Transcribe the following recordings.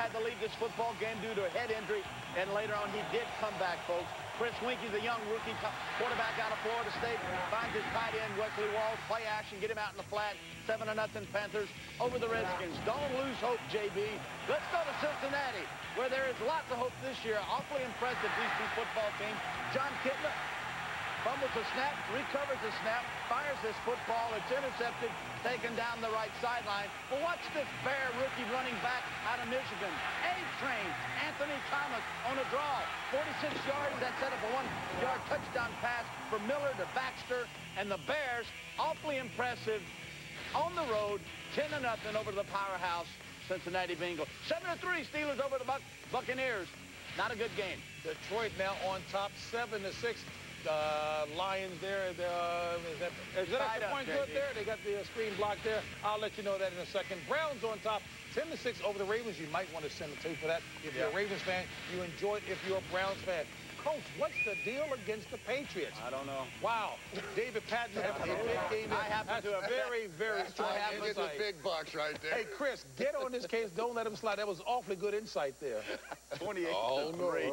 had to leave this football game due to a head injury, and later on he did come back, folks. Chris Winkie, the young rookie quarterback out of Florida State, finds his tight end, Wesley Walls, play action, get him out in the flat, 7-0 Panthers over the Redskins. Don't lose hope, JB. Let's go to Cincinnati, where there is lots of hope this year. Awfully impressive, these two football teams. John Kitna fumbles the snap, recovers the snap, fires this football. It's intercepted, taken down the right sideline. Well, watch this Bear rookie running back out of Michigan. A-Train, Anthony Thomas on a draw. 46 yards. That set up a 1-yard touchdown pass for Miller to Baxter. And the Bears, awfully impressive, on the road, 10-0 over the powerhouse Cincinnati Bengals. 7-3 Steelers over the Buccaneers. Not a good game. Detroit now on top, 7-6. Lions there. Is that extra point good there? They got the screen blocked there. I'll let you know that in a second. Browns on top, 10-6 over the Ravens. You might want to send a tape for that. If you're a Ravens fan, you enjoy it. If you're a Browns fan, Coach, what's the deal against the Patriots? I don't know. Wow. David Patton having a big game. I happen to have very, very strong insight. The big bucks right there. Hey, Chris, get on this case. Don't let him slide. That was awfully good insight there. 28-3.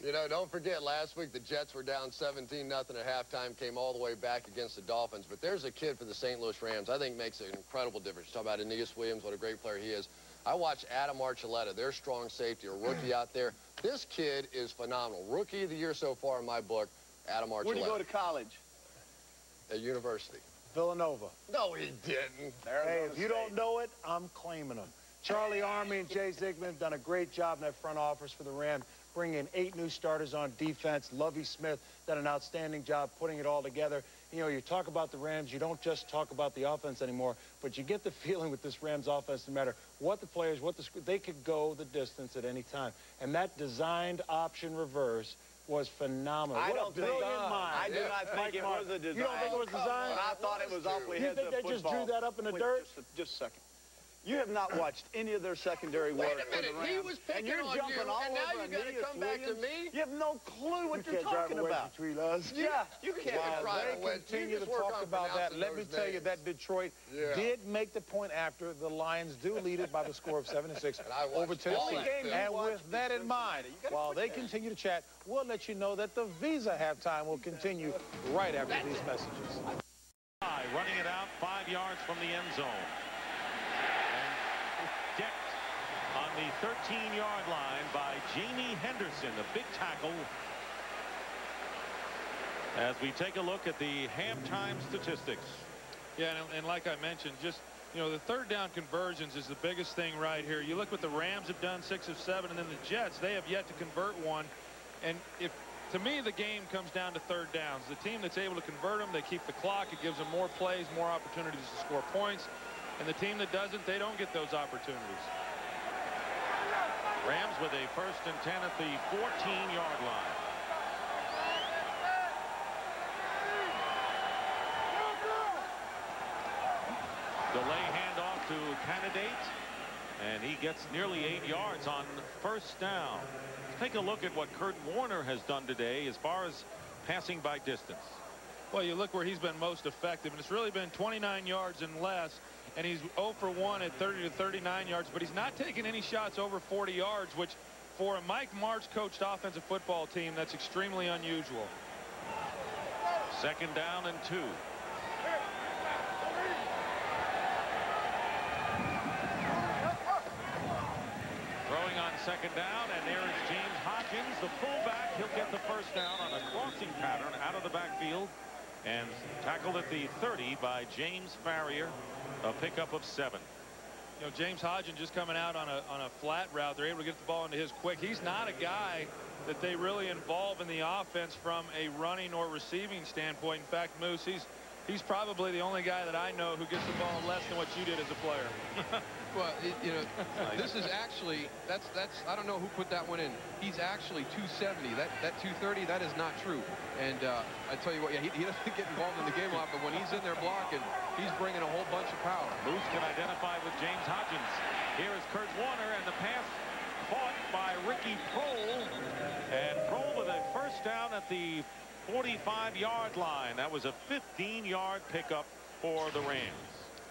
You know, don't forget, last week the Jets were down 17-0 at halftime, came all the way back against the Dolphins. But there's a kid for the St. Louis Rams I think makes an incredible difference. Talk about Aeneas Williams, what a great player he is. I watched Adam Archuleta, their strong safety, a rookie out there. This kid is phenomenal. Rookie of the year so far in my book, Adam Archuleta. Where did he go to college? At university. Villanova. No, he didn't. Hey, if you don't know it, I'm claiming him. Charlie Army and Jay Zigman have done a great job in that front office for the Rams, bringing in 8 new starters on defense. Lovie Smith done an outstanding job putting it all together. You know, you talk about the Rams, you don't just talk about the offense anymore, but you get the feeling with this Rams offense, no matter what the players, they could go the distance at any time. And that designed option reverse was phenomenal. I what don't a brilliant mind. I do not think it was a design. You don't think it was designed? I thought it was awfully heads up football. You think they just drew that up in the dirt? Just a second. You have not watched any of their secondary work. Wait a minute, he was picking on you, and now you got to come back to me? You have no clue what you're talking about. Between us. Yeah, you can't drive a wedge. Continue to talk about that. Let me tell you that Detroit did make the point after the Lions do lead it by the score of 7-6 over Tennessee. And with that in mind, while they continue to chat, we'll let you know that the Visa halftime will continue right after these messages. Running it out 5 yards from the end zone. Decked on the 13-yard line by Jamie Henderson, the big tackle. As we take a look at the halftime statistics. Yeah, and like I mentioned, just, you know, the third down conversions is the biggest thing right here. You look what the Rams have done, 6 of 7, and then the Jets, they have yet to convert one. And to me, the game comes down to third downs. The team that's able to convert them, they keep the clock. It gives them more plays, more opportunities to score points. And the team that doesn't, they don't get those opportunities. Rams with a 1st and 10 at the 14-yard line. Delay handoff to Candidate, and he gets nearly 8 yards on 1st down. Let's take a look at what Kurt Warner has done today as far as passing by distance. Well, you look where he's been most effective, and it's really been 29 yards and less. And he's 0 for 1 at 30 to 39 yards, but he's not taking any shots over 40 yards, which for a Mike Martz coached offensive football team, that's extremely unusual. 2nd down and 2. Throwing on 2nd down, and there is James Hodgins, the fullback. He'll get the 1st down on a crossing pattern out of the backfield, and tackled at the 30 by James Farrier. A pickup of 7. You know, James Hodgins just coming out on a flat route. They're able to get the ball into his quick. He's not a guy that they really involve in the offense from a running or receiving standpoint. In fact, Moose, he's probably the only guy that I know who gets the ball less than what you did as a player. Well, you know, this is actually, that's I don't know who put that one in. He's actually 270. That 230, that is not true. And I tell you what, yeah, he doesn't get involved in the game a lot, but when he's in there blocking, he's bringing a whole bunch of power. Moose can identify with James Hodgins. Here is Kurt Warner, and the pass caught by Ricky Prohl. And Prohl with a 1st down at the 45-yard line. That was a 15-yard pickup for the Rams.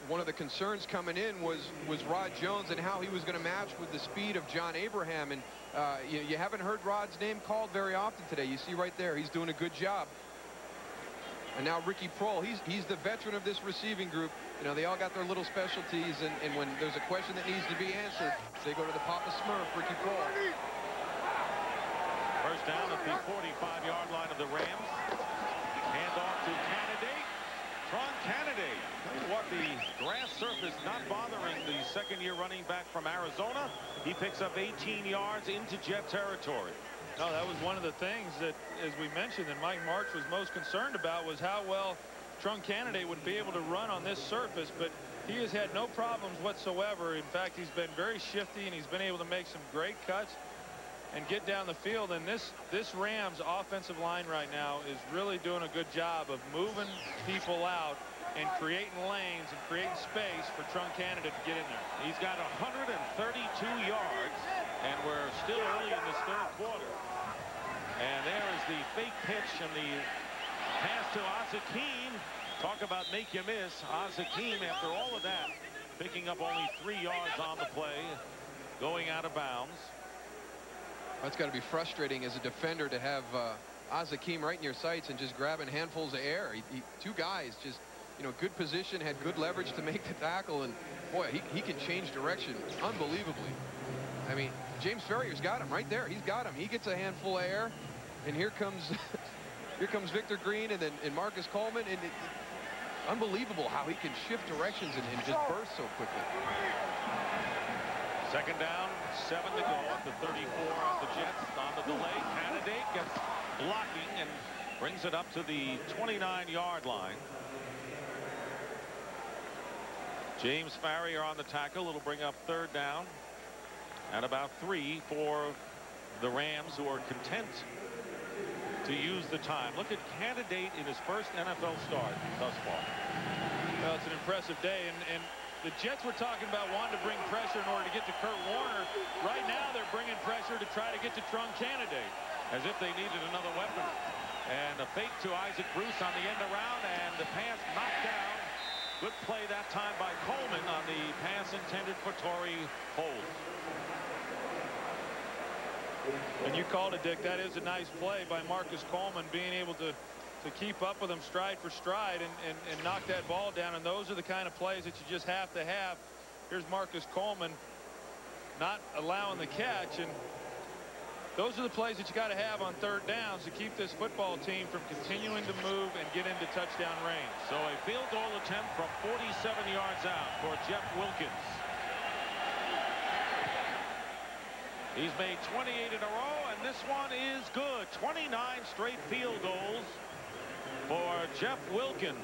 one of the concerns coming in was Rod Jones and how he was going to match with the speed of John Abraham. And you haven't heard Rod's name called very often today. You see right there, he's doing a good job. And now Ricky Prohl, he's the veteran of this receiving group. You know, they all got their little specialties, and when there's a question that needs to be answered, they go to the Papa Smurf, Ricky Prohl. First down at the 45-yard line of the Rams. Hand off to Candidate. Tron Candidate. Tell you what, the grass surface not bothering the second-year running back from Arizona. He picks up 18 yards into Jet territory. No, that was one of the things that, as we mentioned, that Mike Marks was most concerned about, was how well Tron Candidate would be able to run on this surface, but he has had no problems whatsoever. In fact, he's been very shifty, and he's been able to make some great cuts and get down the field. And this Rams offensive line right now is really doing a good job of moving people out and creating lanes and creating space for Tron Candidate to get in there. He's got 132 yards, and we're still early in this third quarter. And there is the fake pitch and the pass to Azakim. Talk about make you miss. Azakim, after all of that, picking up only 3 yards on the play, going out of bounds. That's got to be frustrating as a defender to have Azakim right in your sights and just grabbing handfuls of air. Two guys just, you know, good position, had good leverage to make the tackle, and boy, he can change direction unbelievably. I mean, James Ferrier's got him right there. He's got him. He gets a handful of air, and here comes here comes Victor Green and Marcus Coleman, and unbelievable how he can shift directions and just burst so quickly. Second down, 7 to go at the 34 of the Jets. On the delay, Candidate gets blocking and brings it up to the 29-yard line. James Farrier on the tackle. It'll bring up third down at about 3 for the Rams, who are content to use the time. Look at Candidate in his first NFL start thus far. Well, it's an impressive day, and the Jets were talking about wanting to bring pressure in order to get to Kurt Warner. Right now, they're bringing pressure to try to get to Tron Candidate. As if they needed another weapon. And a fake to Isaac Bruce on the end around, and the pass knocked down. Good play that time by Coleman on the pass intended for Torrey Holt. And you called it, Dick. That is a nice play by Marcus Coleman, being able to keep up with him stride for stride and knock that ball down. And those are the kind of plays that you just have to have. Here's Marcus Coleman not allowing the catch, and those are the plays that you got to have on third downs to keep this football team from continuing to move and get into touchdown range. So a field goal attempt from 47 yards out for Jeff Wilkins. He's made 28 in a row, and this one is good. 29 straight field goals for Jeff Wilkins,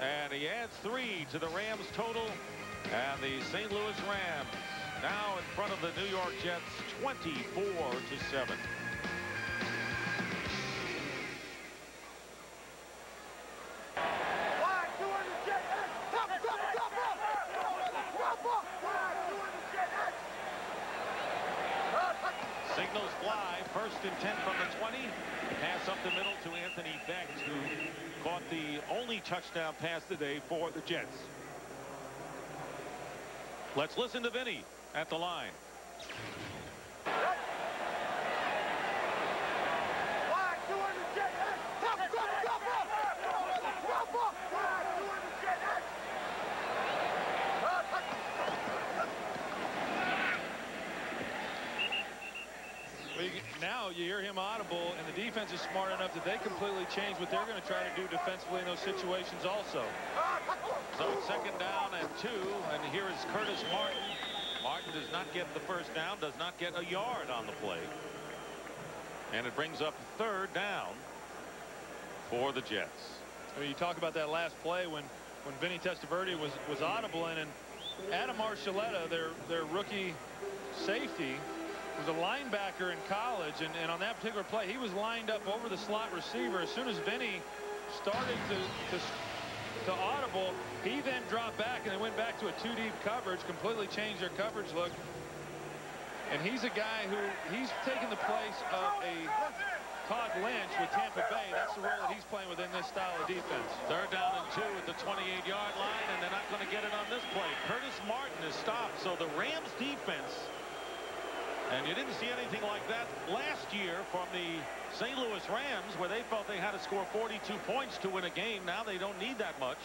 and he adds 3 to the Rams total, and the St. Louis Rams now in front of the New York Jets 24-7. Signals fly, first and 10 from the 20. Pass up the middle to Anthony Becht, who caught the only touchdown pass today for the Jets. Let's listen to Vinny at the line. Now you hear him audible, and the defense is smart enough that they completely change what they're going to try to do defensively in those situations also. So second down and 2, and here is Curtis Martin. Martin does not get the first down, does not get a yard on the play. And it brings up third down for the Jets. I mean, you talk about that last play when Vinny Testaverde was audible in, and Adam Archuleta, their rookie safety, was a linebacker in college, and on that particular play, he was lined up over the slot receiver. As soon as Vinny started to audible, he then dropped back, and they went back to a 2-deep coverage, completely changed their coverage look. And he's a guy who, he's taken the place of a Todd Lynch with Tampa Bay. That's the role that he's playing within this style of defense. 3rd down and 2 at the 28-yard line, and they're not going to get it on this play. Curtis Martin is stopped, so the Rams defense, and you didn't see anything like that last year from the St. Louis Rams, where they felt they had to score 42 points to win a game. Now they don't need that much.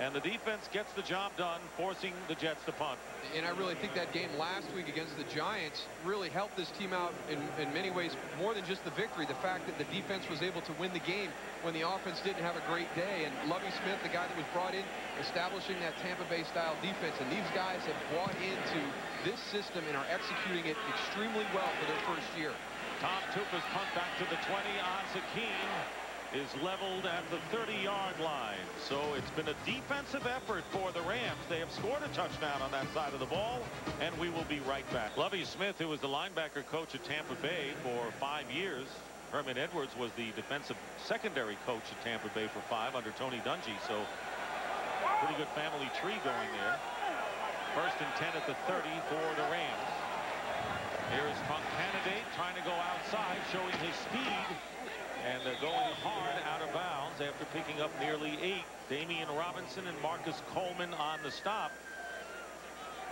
And the defense gets the job done, forcing the Jets to punt. And I really think that game last week against the Giants really helped this team out in many ways, more than just the victory. The fact that the defense was able to win the game when the offense didn't have a great day. And Lovie Smith, the guy that was brought in, establishing that Tampa Bay style defense. And these guys have bought into this system and are executing it extremely well for their first year. Tom Tupa's punt back to the 20. Azeem is leveled at the 30-yard line. So it's been a defensive effort for the Rams. They have scored a touchdown on that side of the ball, and we will be right back. Lovie Smith, who was the linebacker coach at Tampa Bay for 5 years. Herman Edwards was the defensive secondary coach at Tampa Bay for 5 under Tony Dungy. So pretty good family tree going there. 1st and 10 at the 30 for the Rams. Here is Funk Candidate trying to go outside, showing his speed. And going hard out of bounds after picking up nearly 8. Damian Robinson and Marcus Coleman on the stop.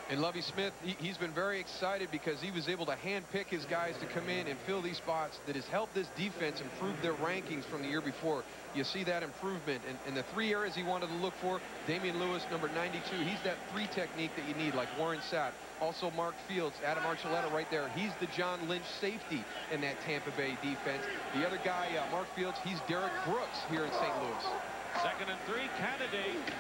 And Lovie Smith, he's been very excited because he was able to handpick his guys to come in and fill these spots. That has helped this defense improve their rankings from the year before. You see that improvement. And the 3 areas he wanted to look for, Damian Lewis, number 92, he's that 3 technique that you need, like Warren Sapp. Also Mark Fields, Adam Archuleta right there. He's the John Lynch safety in that Tampa Bay defense. The other guy, Mark Fields, he's Derek Brooks here in St. Louis. 2nd and 3, Candidate.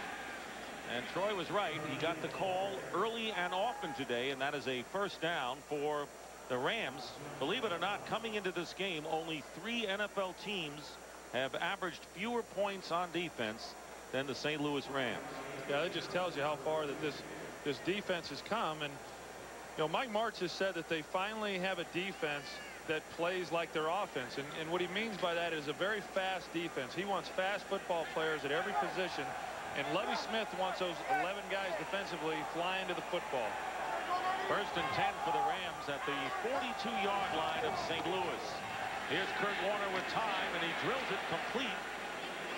And Troy was right. He got the call early and often today, and that is a 1st down for the Rams. Believe it or not, coming into this game, only 3 NFL teams have averaged fewer points on defense than the St. Louis Rams. Yeah, that just tells you how far that this defense has come. And you know, Mike Martz has said that they finally have a defense that plays like their offense. And what he means by that is a very fast defense. He wants fast football players at every position. And Lovie Smith wants those 11 guys defensively flying to the football. 1st and 10 for the Rams at the 42-yard line of St. Louis. Here's Kurt Warner with time, and he drills it complete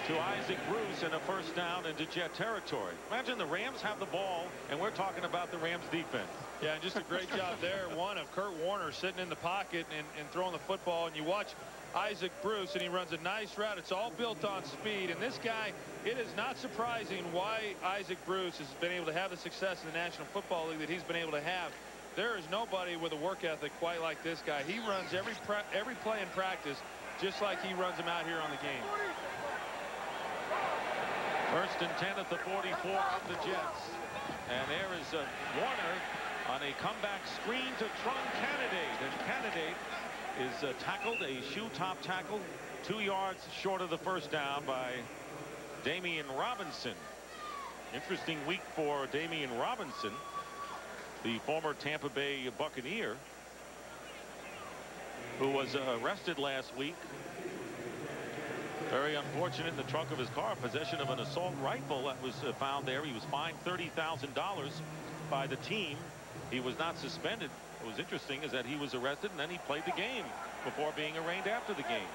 to Isaac Bruce and a 1st down into Jet territory. Imagine the Rams have the ball, and we're talking about the Rams defense. Yeah, and just a great job there. One of Kurt Warner sitting in the pocket and throwing the football. And you watch Isaac Bruce, and he runs a nice route. It's all built on speed. And this guy, it is not surprising why Isaac Bruce has been able to have the success in the National Football League that he's been able to have. There is nobody with a work ethic quite like this guy. He runs every play in practice just like he runs them out here on the game. 1st and 10 at the 44 of the Jets. And there is Warner on a comeback screen to Tron Candidate. And Candidate is tackled, a shoe-top tackle, 2 yards short of the 1st down by Damian Robinson. Interesting week for Damian Robinson, the former Tampa Bay Buccaneer, who was arrested last week. Very unfortunate, in the trunk of his car, possession of an assault rifle that was found there. He was fined $30,000 by the team. He was not suspended. What was interesting is that he was arrested and then he played the game before being arraigned after the game.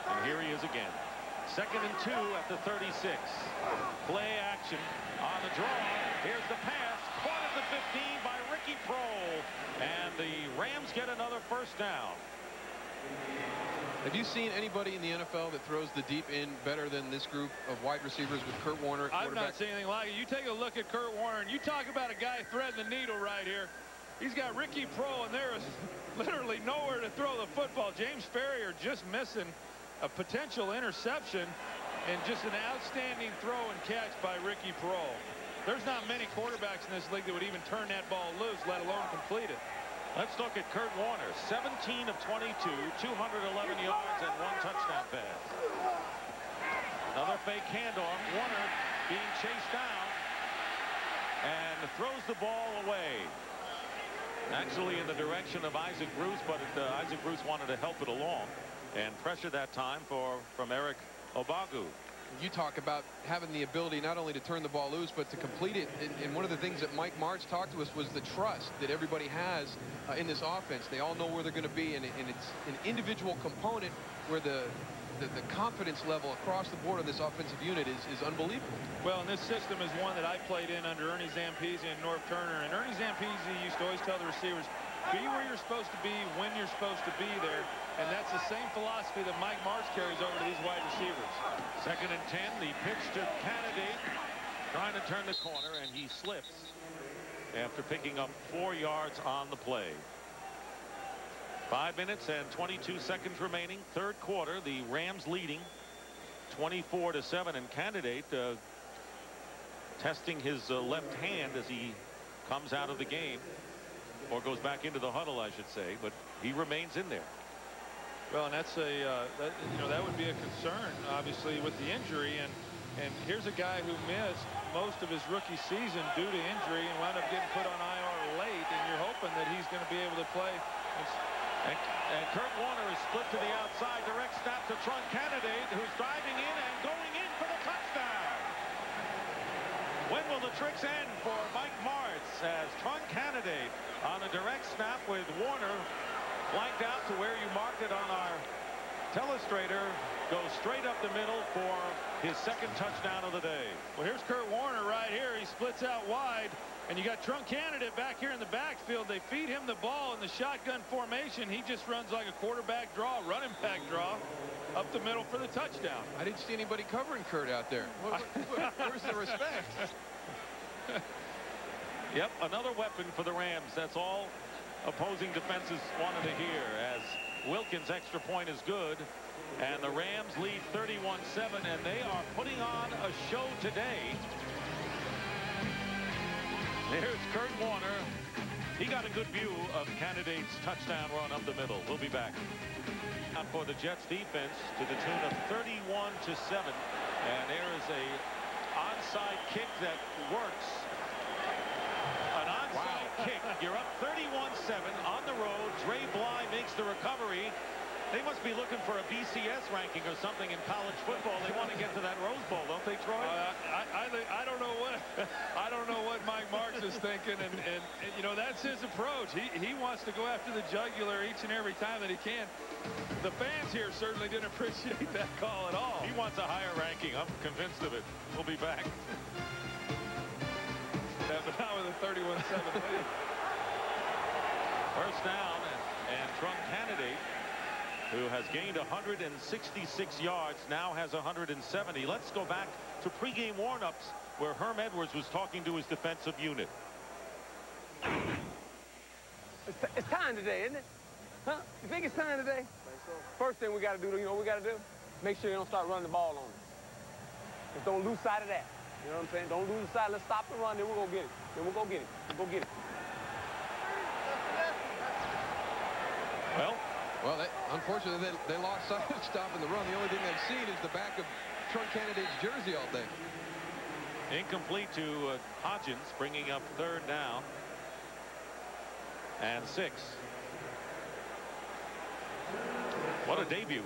And here he is again. 2nd and 2 at the 36. Play action on the draw. Here's the pass. Caught at the 15 by Ricky Prohl. And the Rams get another 1st down. Have you seen anybody in the NFL that throws the deep end better than this group of wide receivers with Kurt Warner? I've not seen anything like it. You take a look at Kurt Warner, and you talk about a guy threading the needle right here. He's got Ricky Prohl, and there is literally nowhere to throw the football. James Ferrier just missing a potential interception, and just an outstanding throw and catch by Ricky Prohl. There's not many quarterbacks in this league that would even turn that ball loose, let alone complete it. Let's look at Kurt Warner. 17 of 22, 211 yards and 1 touchdown pass. Another fake handoff. Warner being chased down and throws the ball away. Actually in the direction of Isaac Bruce, but Isaac Bruce wanted to help it along, and pressure that time from Eric Obagu. you talk about having the ability not only to turn the ball loose, but to complete it. And one of the things that Mike Martz talked to us was the trust that everybody has in this offense. They all know where they're going to be, and it's an individual component where the confidence level across the board of this offensive unit is unbelievable. Well, and this system is one that I played in under Ernie Zampese and Norv Turner. And Ernie Zampese used to always tell the receivers, be where you're supposed to be when you're supposed to be there. And that's the same philosophy that Mike Martz carries over to these wide receivers. 2nd and 10. The pitch to Candidate, trying to turn the corner, and he slips after picking up 4 yards on the play. 5 minutes and 22 seconds remaining. 3rd quarter. The Rams leading 24-7, and Candidate testing his left hand as he comes out of the game, or goes back into the huddle, I should say, but he remains in there. Well, and that's that would be a concern, obviously, with the injury. And here's a guy who missed most of his rookie season due to injury and wound up getting put on IR late, and you're hoping that he's going to be able to play. And Kurt Warner is split to the outside. Direct snap to Trunk Candidate, who's driving in and going in for the touchdown. When will the tricks end for Mike Martz as Trunk Candidate on a direct snap with Warner flanked out to where you marked it on our telestrator, goes straight up the middle for his 2nd touchdown of the day. Well, here's Kurt Warner right here. He splits out wide, and you got Trunk Candidate back here in the backfield. They feed him the ball in the shotgun formation. He just runs like a quarterback draw, running back draw, up the middle for the touchdown. I didn't see anybody covering Kurt out there. Where's the respect? Yep, another weapon for the Rams. That's all opposing defenses wanted to hear, as Wilkins' extra point is good, and the Rams lead 31-7, and they are putting on a show today. There's Kurt Warner. He got a good view of Candidate's touchdown run up the middle. We'll be back. Out for the Jets defense to the tune of 31-7, and there is a onside kick that works. An onside kick. You're up 31-7 on the road. Dre Bly makes the recovery. They must be looking for a BCS ranking or something in college football. They want to get to that Rose Bowl, don't they, Troy? I don't know what Mike Martz is thinking, and you know, that's his approach. He wants to go after the jugular each and every time that he can. The fans here certainly didn't appreciate that call at all. He wants a higher ranking. I'm convinced of it. We'll be back. But now with a 31-7 lead. First down, and Trunk Candidate, who has gained 166 yards, now has 170. Let's go back to pregame warm-ups where Herm Edwards was talking to his defensive unit. It's time today, isn't it? Huh? You think it's time today? First thing we got to do, you know what we got to do? Make sure you don't start running the ball on us. Just don't lose sight of that. You know what I'm saying? Don't lose sight. Let's stop the run, then we're going to get it. Then we'll go get it. We'll go get it. Well, unfortunately, they lost sight of stopping the run. The only thing they've seen is the back of Trunk Candidate's jersey all day. Incomplete to Hodgins, bringing up 3rd down and 6. What a debut.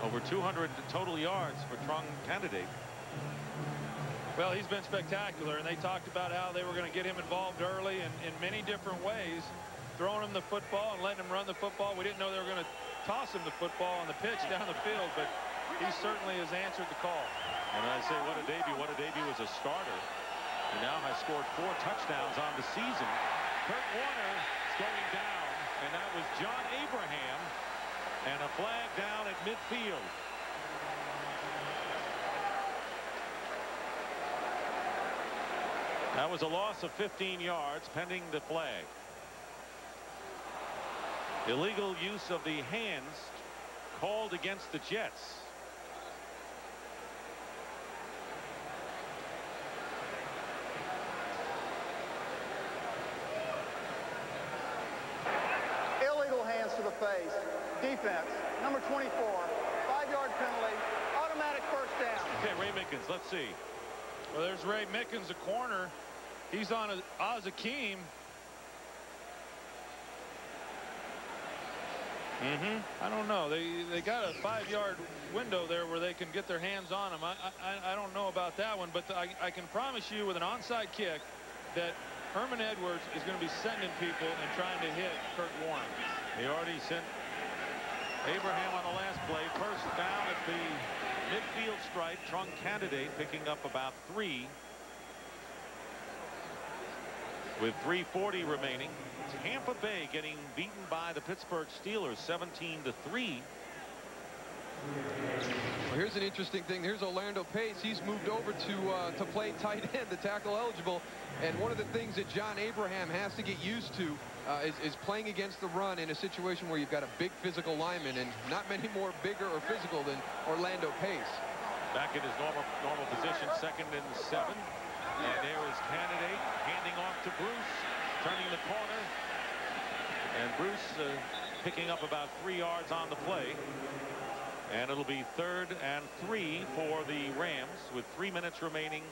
Over 200 total yards for Trunk Candidate. Well, he's been spectacular, and they talked about how they were going to get him involved early in many different ways, throwing him the football and letting him run the football. We didn't know they were going to toss him the football on the pitch down the field, but he certainly has answered the call. And I say, what a debut as a starter. He now has scored 4 touchdowns on the season. Kurt Warner is going down, and that was John Abraham, and a flag down at midfield. That was a loss of 15 yards pending the flag. Illegal use of the hands called against the Jets. Illegal hands to the face. Defense, number 24, 5-yard penalty, automatic first down. Okay, Ray Mickens, let's see. Well, there's Ray Mickens, the corner. He's on Oz Akeem. I don't know. They got a 5-yard window there where they can get their hands on him. I don't know about that one, but I can promise you with an onside kick that Herman Edwards is going to be sending people and trying to hit Kurt Warner. He already sent Abraham on the last play. First down at the midfield stripe. Trunk Candidate picking up about 3. With 3:40 remaining. Tampa Bay getting beaten by the Pittsburgh Steelers 17-3. Well, here's an interesting thing. Here's Orlando Pace. He's moved over to play tight end, the tackle eligible. And one of the things that John Abraham has to get used to is playing against the run in a situation where you've got a big physical lineman, and not many more bigger or physical than Orlando Pace. Back in his normal position, 2nd and 7. And there is Candidate handing off to Bruce, turning the corner. And Bruce picking up about 3 yards on the play. And it'll be 3rd and 3 for the Rams with 3 minutes remaining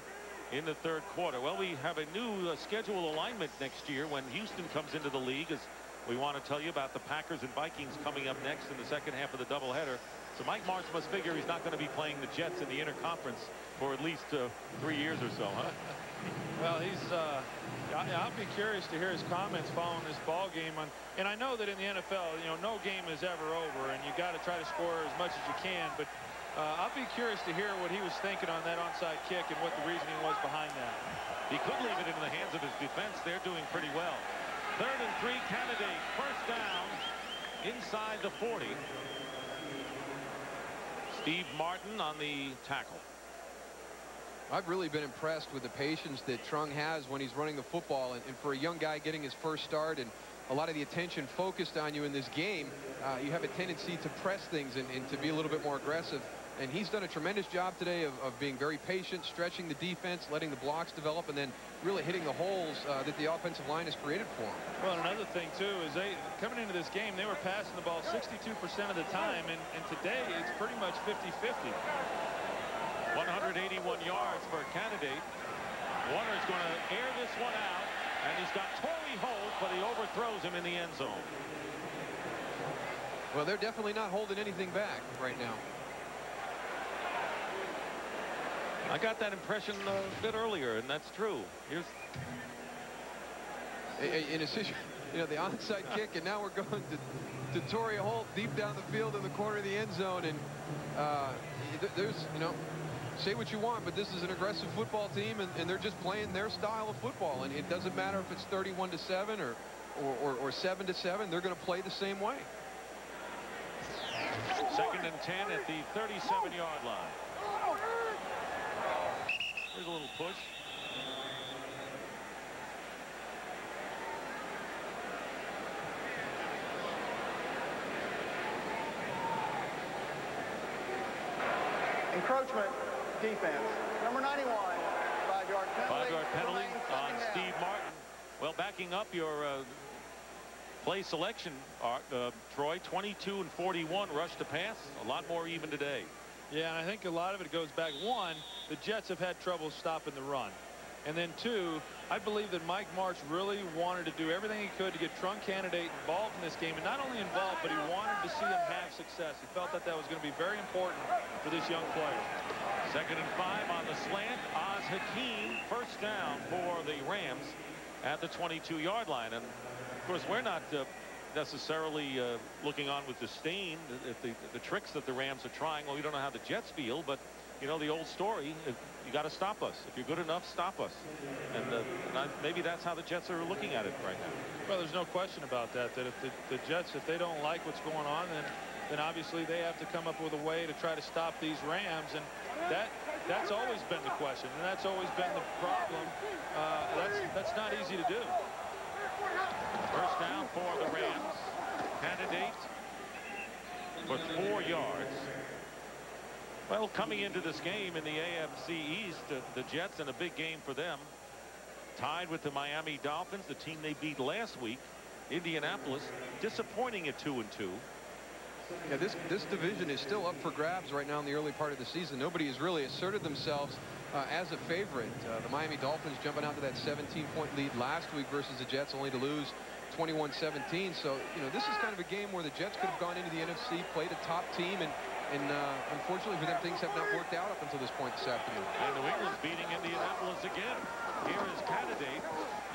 in the 3rd quarter. Well, we have a new schedule alignment next year when Houston comes into the league, as we want to tell you about the Packers and Vikings coming up next in the 2nd half of the doubleheader. So Mike Martz must figure he's not going to be playing the Jets in the interconference for at least 3 years or so, huh? Well, I'll be curious to hear his comments following this ball game. And I know that in the NFL, no game is ever over, and you got to try to score as much as you can. But I'll be curious to hear what he was thinking on that onside kick and what the reasoning was behind that. He could leave it in the hands of his defense. They're doing pretty well. 3rd and 3, Candidate. First down inside the 40. Steve Martin on the tackle. I've really been impressed with the patience that Trung has when he's running the football, and for a young guy getting his first start and a lot of the attention focused on you in this game, you have a tendency to press things and to be a little bit more aggressive. And he's done a tremendous job today of being very patient, stretching the defense, letting the blocks develop, and then really hitting the holes that the offensive line has created for him. Well, another thing, too, is coming into this game, they were passing the ball 62% of the time, and today it's pretty much 50-50. 181 yards for a Candidate. Warner's going to air this one out, and he's got Torrey Holt, but he overthrows him in the end zone. Well, they're definitely not holding anything back right now. I got that impression a bit earlier, and that's true. Here's in a situation, the onside kick, and now we're going to Torrey Holt deep down the field in the corner of the end zone, and there's, say what you want, but this is an aggressive football team, and they're just playing their style of football, and it doesn't matter if it's 31-7 or 7-7. They're going to play the same way. 2nd and 10 at the 37-yard line. Here's a little push. Encroachment defense. Number 91, 5-yard penalty. 5-yard penalty on Steve Martin. Well, backing up your play selection, Troy, 22 and 41 rush to pass. A lot more even today. Yeah, and I think a lot of it goes back. 1, the Jets have had trouble stopping the run. And then 2, I believe that Mike Martz really wanted to do everything he could to get Trunk Candidate involved in this game. And not only involved, but he wanted to see him have success. He felt that was going to be very important for this young player. 2nd and 5 on the slant. Oz Hakeem, first down for the Rams at the 22-yard line. And, of course, we're not necessarily looking on with disdain at the tricks that the Rams are trying. Well, we don't know how the Jets feel, but the old story, you got to stop us. If you're good enough, stop us. And maybe that's how the Jets are looking at it right now. Well, there's no question about that if the Jets, if they don't like what's going on, then obviously they have to come up with a way to try to stop these Rams, and that's always been the question, and that's always been the problem. That's not easy to do. First down for the Rams. Candidate for 4 yards. Well, coming into this game in the AFC East, the Jets in a big game for them. Tied with the Miami Dolphins, the team they beat last week. Indianapolis disappointing at 2-2. Yeah, this division is still up for grabs right now in the early part of the season. Nobody has really asserted themselves as a favorite. The Miami Dolphins jumping out to that 17-point lead last week versus the Jets, only to lose 21-17. So, you know, this is kind of a game where the Jets could have gone into the NFC, played a top team, and unfortunately for them, things have not worked out up until this point this afternoon. And New England's beating Indianapolis again. Here is Candidate,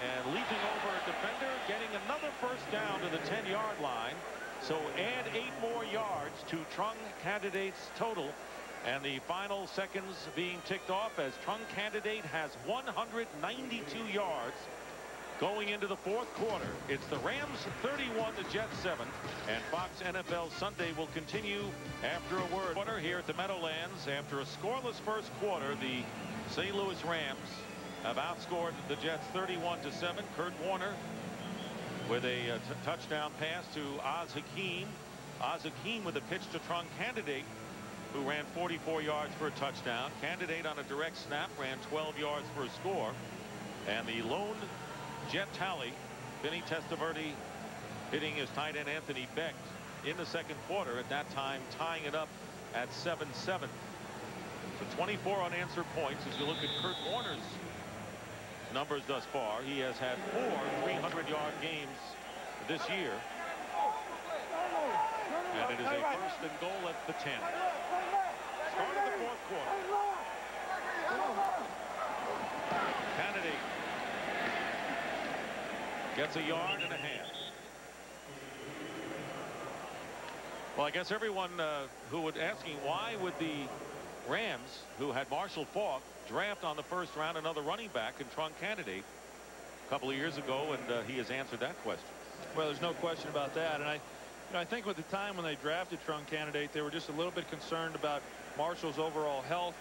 and leaping over a defender, getting another first down to the 10-yard line. So add 8 more yards to Trung Candidate's total. And the final seconds being ticked off as Trung Candidate has 192 yards going into the fourth quarter. It's the Rams 31, the Jets 7, and Fox NFL Sunday will continue after a word. Here at the Meadowlands, after a scoreless first quarter, the St. Louis Rams have outscored the Jets 31-7. Kurt Warner with a touchdown pass to Oz Hakeem. Oz Hakeem with a pitch to Trung Candidate, who ran 44 yards for a touchdown. Candidate on a direct snap ran 12 yards for a score. And the lone Jet tally, Vinny Testaverde hitting his tight end Anthony Beck in the second quarter, at that time tying it up at 7-7. So 24 unanswered points. As you look at Kurt Warner's numbers thus far, he has had 4 300-yard games this year. And it is a first and goal at the 10. Start of the fourth quarter. Candidate gets a yard and a half. Well, I guess everyone who was asking why would the Rams, who had Marshall Faulk, draft on the first round another running back in Trung Candidate a couple of years ago, and he has answered that question. Well, there's no question about that. And I think at the time when they drafted Trung Candidate, they were just a little bit concerned about Marshall's overall health.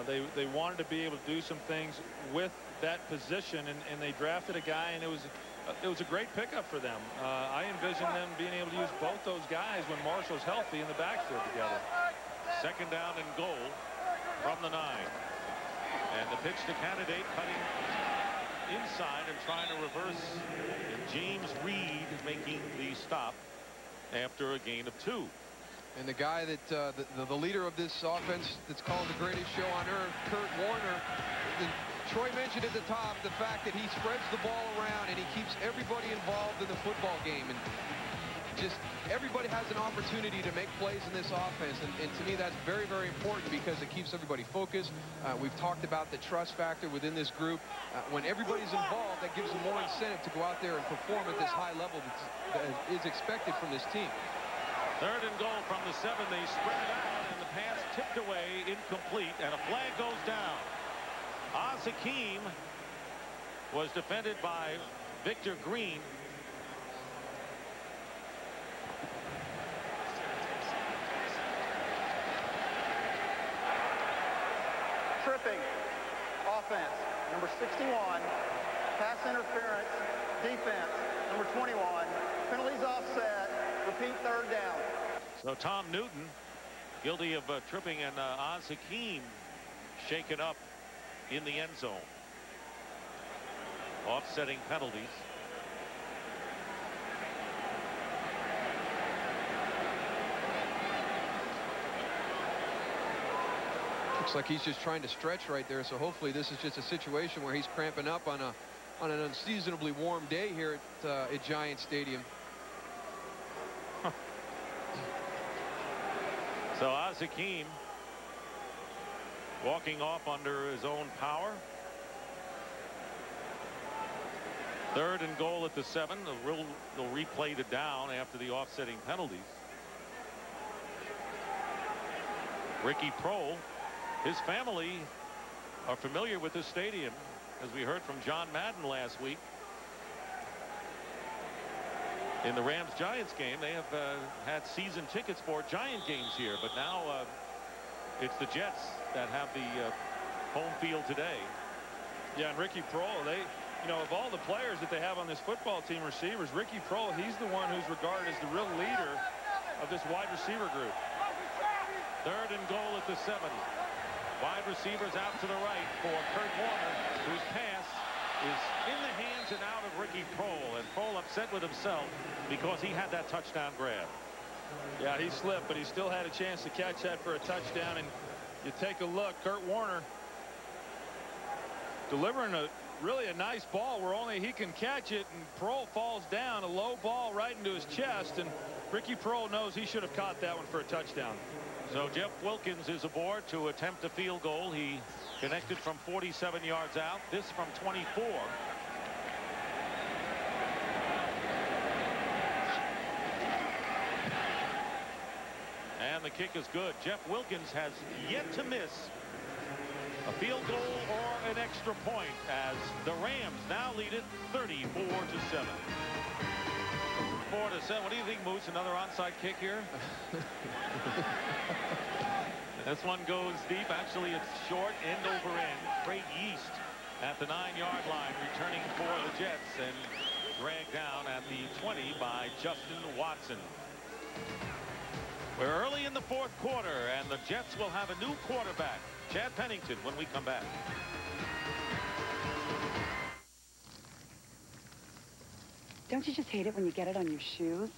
They wanted to be able to do some things with that position, and they drafted a guy, and it was a great pickup for them. I envision them being able to use both those guys when Marshall's healthy in the backfield together. Second down and goal from the 9. And the pitch to Candidate, cutting inside and trying to reverse. And James Reed making the stop after a gain of 2. And the guy that the leader of this offense that's called the greatest show on earth, Kurt Warner. Troy mentioned at the top the fact that he spreads the ball around and he keeps everybody involved in the football game, and just everybody has an opportunity to make plays in this offense, and to me that's very, very important because it keeps everybody focused. We've talked about the trust factor within this group. When everybody's involved, that gives them more incentive to go out there and perform at this high level that is expected from this team. Third and goal from the 7. They spread it out, and the pass tipped away, incomplete, and a flag goes down. Oz Hakeem was defended by Victor Green. Tripping offense, number 61. Pass interference, defense, number 21. Penalties offset, repeat third down. So Tom Newton guilty of tripping, and Oz Hakeem shaken up in the end zone. Offsetting penalties. Looks like he's just trying to stretch right there, so hopefully this is just a situation where he's cramping up on an unseasonably warm day here at Giant Stadium. So Oz Hakeem walking off under his own power. Third and goal at the 7. They'll replay the down after the offsetting penalties. Ricky Prohl, his family are familiar with this stadium, as we heard from John Madden last week. In the Rams-Giants game, they have had season tickets for Giant games here, but now it's the Jets that have the home field today. Yeah, and Ricky Prohl, you know, of all the players that they have on this football team, receivers, Ricky Prohl, he's the one who's regarded as the real leader of this wide receiver group. Third and goal at the 7. Wide receivers out to the right for Kurt Warner, whose pass is in the hands and out of Ricky Prohl, and Prohl upset with himself because he had that touchdown grab. Yeah, he slipped, but he still had a chance to catch that for a touchdown. And you take a look, Kurt Warner delivering a really a nice ball where only he can catch it, and Prohl falls down, a low ball right into his chest, and Ricky Prohl knows he should have caught that one for a touchdown. So Jeff Wilkins is aboard to attempt a field goal. He connected from 47 yards out, this from 24. And the kick is good. Jeff Wilkins has yet to miss a field goal or an extra point as the Rams now lead it 34-7. 4-7. What do you think, Moose? Another onside kick here? This one goes deep. Actually, it's short, end over end. Craig Yeast at the 9-yard line, returning for the Jets, and dragged down at the 20 by Justin Watson. We're early in the fourth quarter, and the Jets will have a new quarterback, Chad Pennington, when we come back. Don't you just hate it when you get it on your shoes?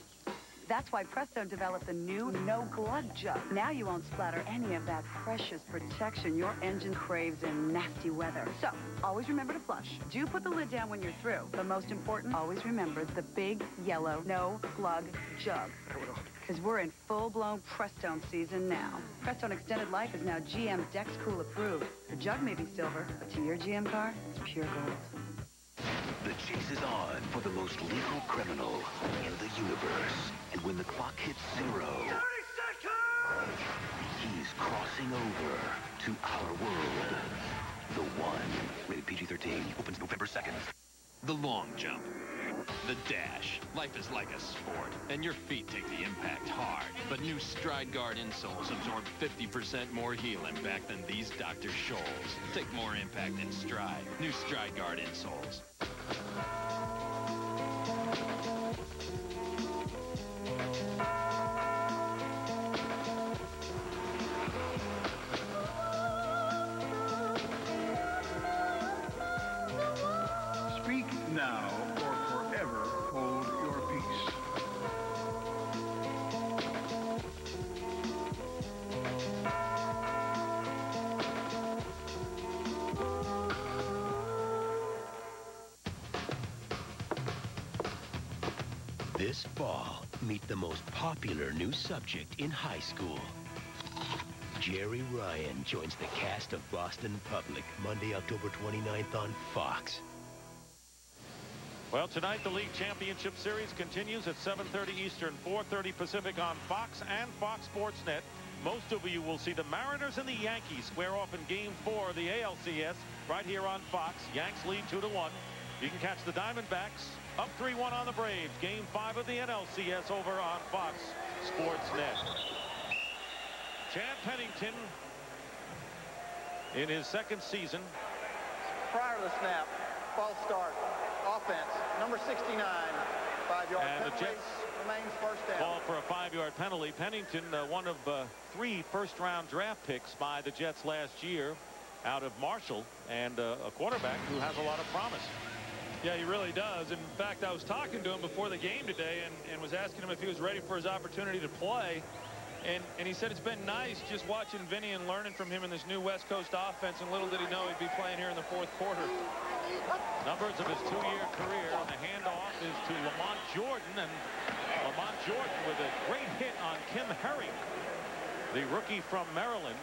That's why Presto developed the new no-glug jug. Now you won't splatter any of that precious protection your engine craves in nasty weather. So, always remember to flush. Do put the lid down when you're through. But most important, always remember the big, yellow, no-glug jug. Because we're in full-blown Prestone season now. Prestone Extended Life is now GM's Dex Cool approved. The jug may be silver, but to your GM car, it's pure gold. The chase is on for the most lethal criminal in the universe. And when the clock hits 0, 30 seconds! He's crossing over to our world. The One. Rated PG-13. Opens November 2nd. The long jump. The dash. Life is like a sport, and your feet take the impact hard. But new Stride Guard insoles absorb 50% more heel impact than these Dr. Scholl's. Take more impact in stride. New Stride Guard insoles. Speak now or forever hold your peace. This fall, meet the most popular new subject in high school. Jerry Ryan joins the cast of Boston Public, Monday, October 29th on Fox. Well, tonight the League Championship Series continues at 7:30 Eastern, 4:30 Pacific on Fox and Fox Sports Net. Most of you will see the Mariners and the Yankees square off in Game 4 of the ALCS right here on Fox. Yanks lead 2-1. You can catch the Diamondbacks up 3-1 on the Braves. Game 5 of the NLCS over on Fox Sports Net. Chad Pennington in his second season. Prior to the snap, false start, offense, number 69, 5-yard And the penalty, Jets remains first down. call for a 5-yard penalty. Pennington, one of 3 first-round draft picks by the Jets last year out of Marshall, and a quarterback who has a lot of promise. Yeah, he really does. In fact, I was talking to him before the game today and was asking him if he was ready for his opportunity to play. And he said it's been nice just watching Vinny and learning from him in this new West Coast offense, and little did he know he'd be playing here in the fourth quarter. Numbers of his 2-year career, and the handoff is to Lamont Jordan, and Lamont Jordan with a great hit on Kim Herring, the rookie from Maryland,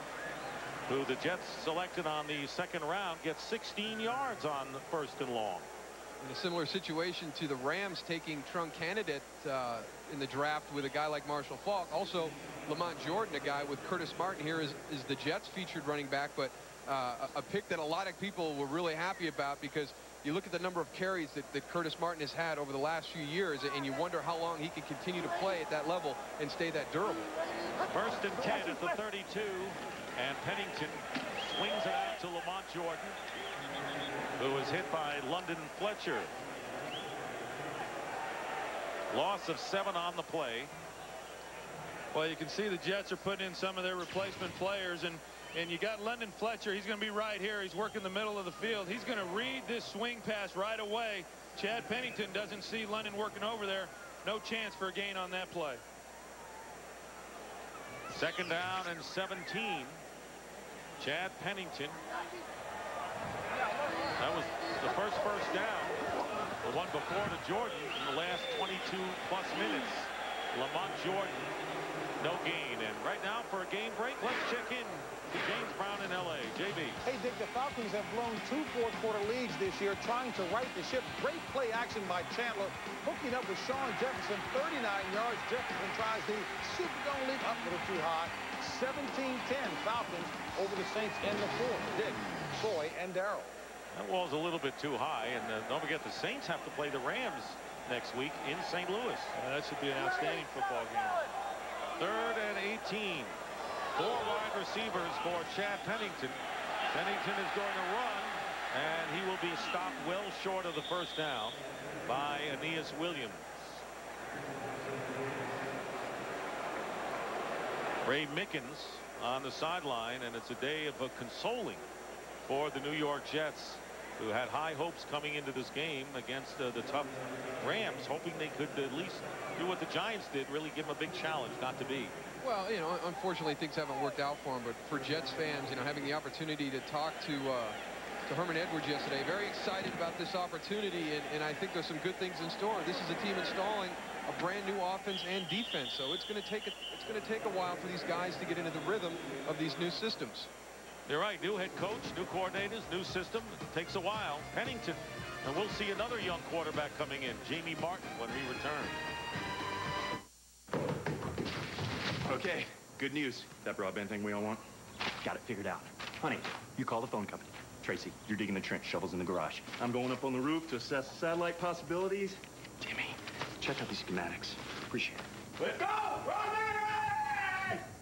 who the Jets selected on the second round, gets 16 yards on the first and long. In a similar situation to the Rams taking trunk candidate in the draft with a guy like Marshall Faulk. Also, Lamont Jordan, a guy with Curtis Martin here, is the Jets' featured running back, but a pick that a lot of people were really happy about, because you look at the number of carries that Curtis Martin has had over the last few years, and you wonder how long he can continue to play at that level and stay that durable. First and 10 at the 32, and Pennington swings it out to Lamont Jordan, who was hit by London Fletcher. Loss of 7 on the play. Well, you can see the Jets are putting in some of their replacement players, and you got London Fletcher. He's going to be right here. He's working the middle of the field. He's going to read this swing pass right away. Chad Pennington doesn't see London working over there. No chance for a gain on that play. Second down and 17. Chad Pennington. That was the The first down, the one before to Jordan in the last 22-plus minutes. Lamont Jordan, no gain. And right now for a game break, let's check in to James Brown in L.A. JB. Hey, Dick, the Falcons have blown 2 fourth-quarter leads this year, trying to right the ship. Great play action by Chandler, hooking up with Sean Jefferson, 39 yards. Jefferson tries the Superdome leap up a little too high. 17-10 Falcons over the Saints in the fourth. Dick, Troy, and Darryl. That wall's a little bit too high, and don't forget the Saints have to play the Rams next week in St. Louis. That should be an outstanding football game. 3rd and 18. 4 wide receivers for Chad Pennington. Pennington is going to run, and he will be stopped well short of the first down by Aeneas Williams. Ray Mickens on the sideline, and it's a day of consoling for the New York Jets, who had high hopes coming into this game against the tough Rams, hoping they could at least do what the Giants did, really give them a big challenge, not to be. Well, you know, unfortunately things haven't worked out for him, but for Jets fans, you know, having the opportunity to talk to Herman Edwards yesterday, very excited about this opportunity, and I think there's some good things in store. This is a team installing a brand new offense and defense, so it's going to take a while for these guys to get into the rhythm of these new systems. You're right. New head coach, new coordinators, new system. It takes a while. Pennington, and we'll see another young quarterback coming in, Jamie Martin, when we return. Okay, good news. That broadband thing we all want? Got it figured out. Honey, you call the phone company. Tracy, you're digging the trench, shovels in the garage. I'm going up on the roof to assess the satellite possibilities. Jimmy, check out these schematics. Appreciate it. Let's go!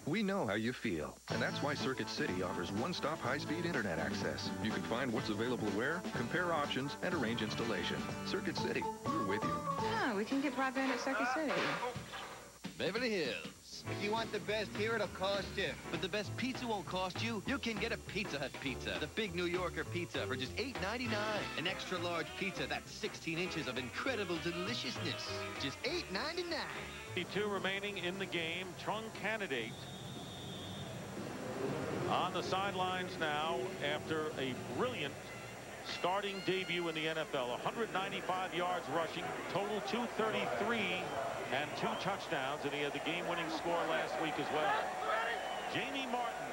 We know how you feel, and that's why Circuit City offers one-stop high-speed internet access. You can find what's available where, compare options, and arrange installation. Circuit City, we're with you. Yeah, we can get broadband at Circuit City. Beverly Hills. If you want the best here, it'll cost you. But the best pizza won't cost you. You can get a Pizza Hut pizza. The Big New Yorker pizza for just $8.99. An extra large pizza that's 16 inches of incredible deliciousness. Just $8.99. 2 remaining in the game. Trung candidate on the sidelines now after a brilliant starting debut in the NFL. 195 yards rushing, total 233 and 2 touchdowns, and he had the game-winning score last week as well. Jamie Martin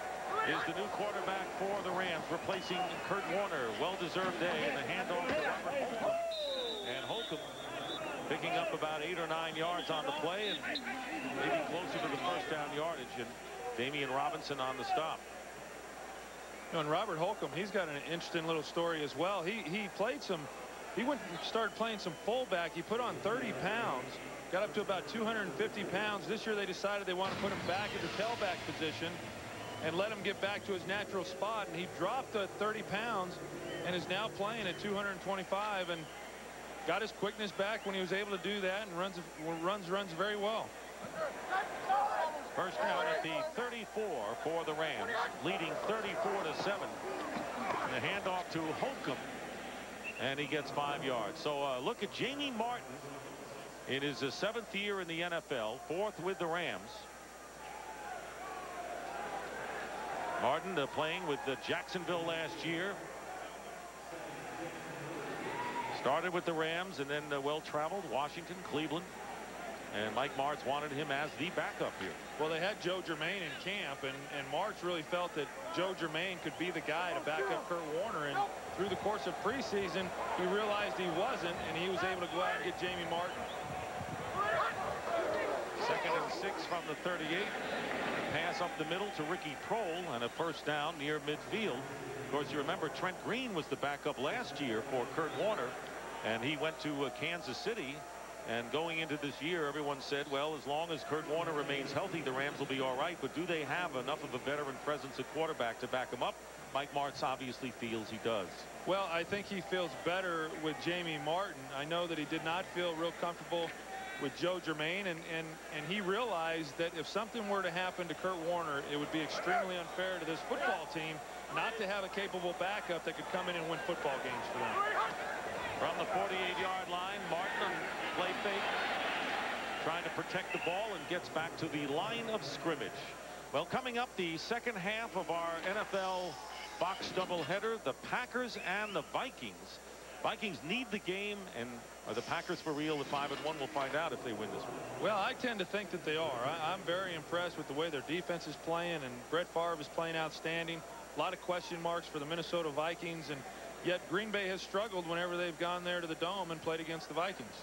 is the new quarterback for the Rams, replacing Kurt Warner. Well-deserved day, and the handoff to Robert Holcomb. And Holcomb picking up about 8 or 9 yards on the play, and maybe closer to the first down yardage. And Damian Robinson on the stop. You know, and Robert Holcomb, he's got an interesting little story as well. He went and started playing some fullback. He put on 30 pounds, got up to about 250 pounds. This year they decided they want to put him back at the tailback position and let him get back to his natural spot. And he dropped 30 pounds and is now playing at 225 and got his quickness back when he was able to do that, and runs very well. First down at the 34 for the Rams, leading 34-7. The handoff to Holcomb, and he gets 5 yards. So look at Jamie Martin in his 7th year in the NFL, 4th with the Rams. Martin playing with Jacksonville last year. Started with the Rams and then well-traveled Washington, Cleveland. And Mike Martz wanted him as the backup here. Well, they had Joe Germain in camp, and Martz really felt that Joe Germain could be the guy to back up Kurt Warner. And through the course of preseason, he realized he wasn't, and he was able to go out and get Jamie Martin. 2nd and 6 from the 38. Pass up the middle to Ricky Prohl, and a first down near midfield. Of course, you remember Trent Green was the backup last year for Kurt Warner, and he went to Kansas City. And going into this year, everyone said, well, as long as Kurt Warner remains healthy, the Rams will be all right. But do they have enough of a veteran presence at quarterback to back him up? Mike Martz obviously feels he does. Well, I think he feels better with Jamie Martin. I know that he did not feel real comfortable with Joe Germain, and he realized that if something were to happen to Kurt Warner, it would be extremely unfair to this football team not to have a capable backup that could come in and win football games for them. From the 48-yard line, Martin on play fake, trying to protect the ball, and gets back to the line of scrimmage. Well, coming up, the second half of our NFL box doubleheader, the Packers and the Vikings Vikings need the game, and are the Packers for real at 5-1? We'll find out if they win this one. Well, I tend to think that they are. I'm very impressed with the way their defense is playing, and Brett Favre is playing outstanding. A lot of question marks for the Minnesota Vikings, and yet Green Bay has struggled whenever they've gone there to the Dome and played against the Vikings.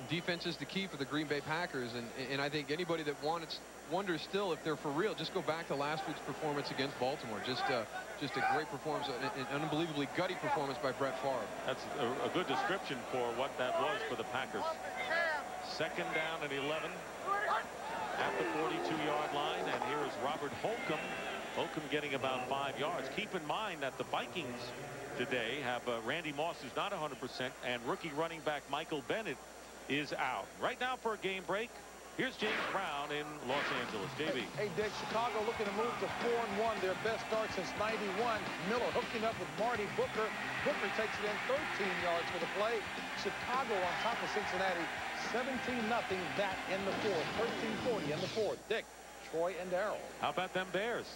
Defense is the key for the Green Bay Packers, and I think anybody that wonders still if they're for real, just go back to last week's performance against Baltimore. Just a great performance, an unbelievably gutty performance by Brett Favre. That's a good description for what that was for the Packers. Second down and 11 at the 42-yard line, and here is Robert Holcomb. Holcomb getting about 5 yards. Keep in mind that the Vikings today have Randy Moss, who's not 100%, and rookie running back Michael Bennett is out. Right now for a game break, here's James Brown in Los Angeles. JB. Hey, Dick, Chicago looking to move to 4-1, their best start since '91. Miller hooking up with Marty Booker. Booker takes it in 13 yards for the play. Chicago on top of Cincinnati, 17-0 that in the fourth. 13-40 in the fourth. Dick, Troy, and Darryl. How about them Bears?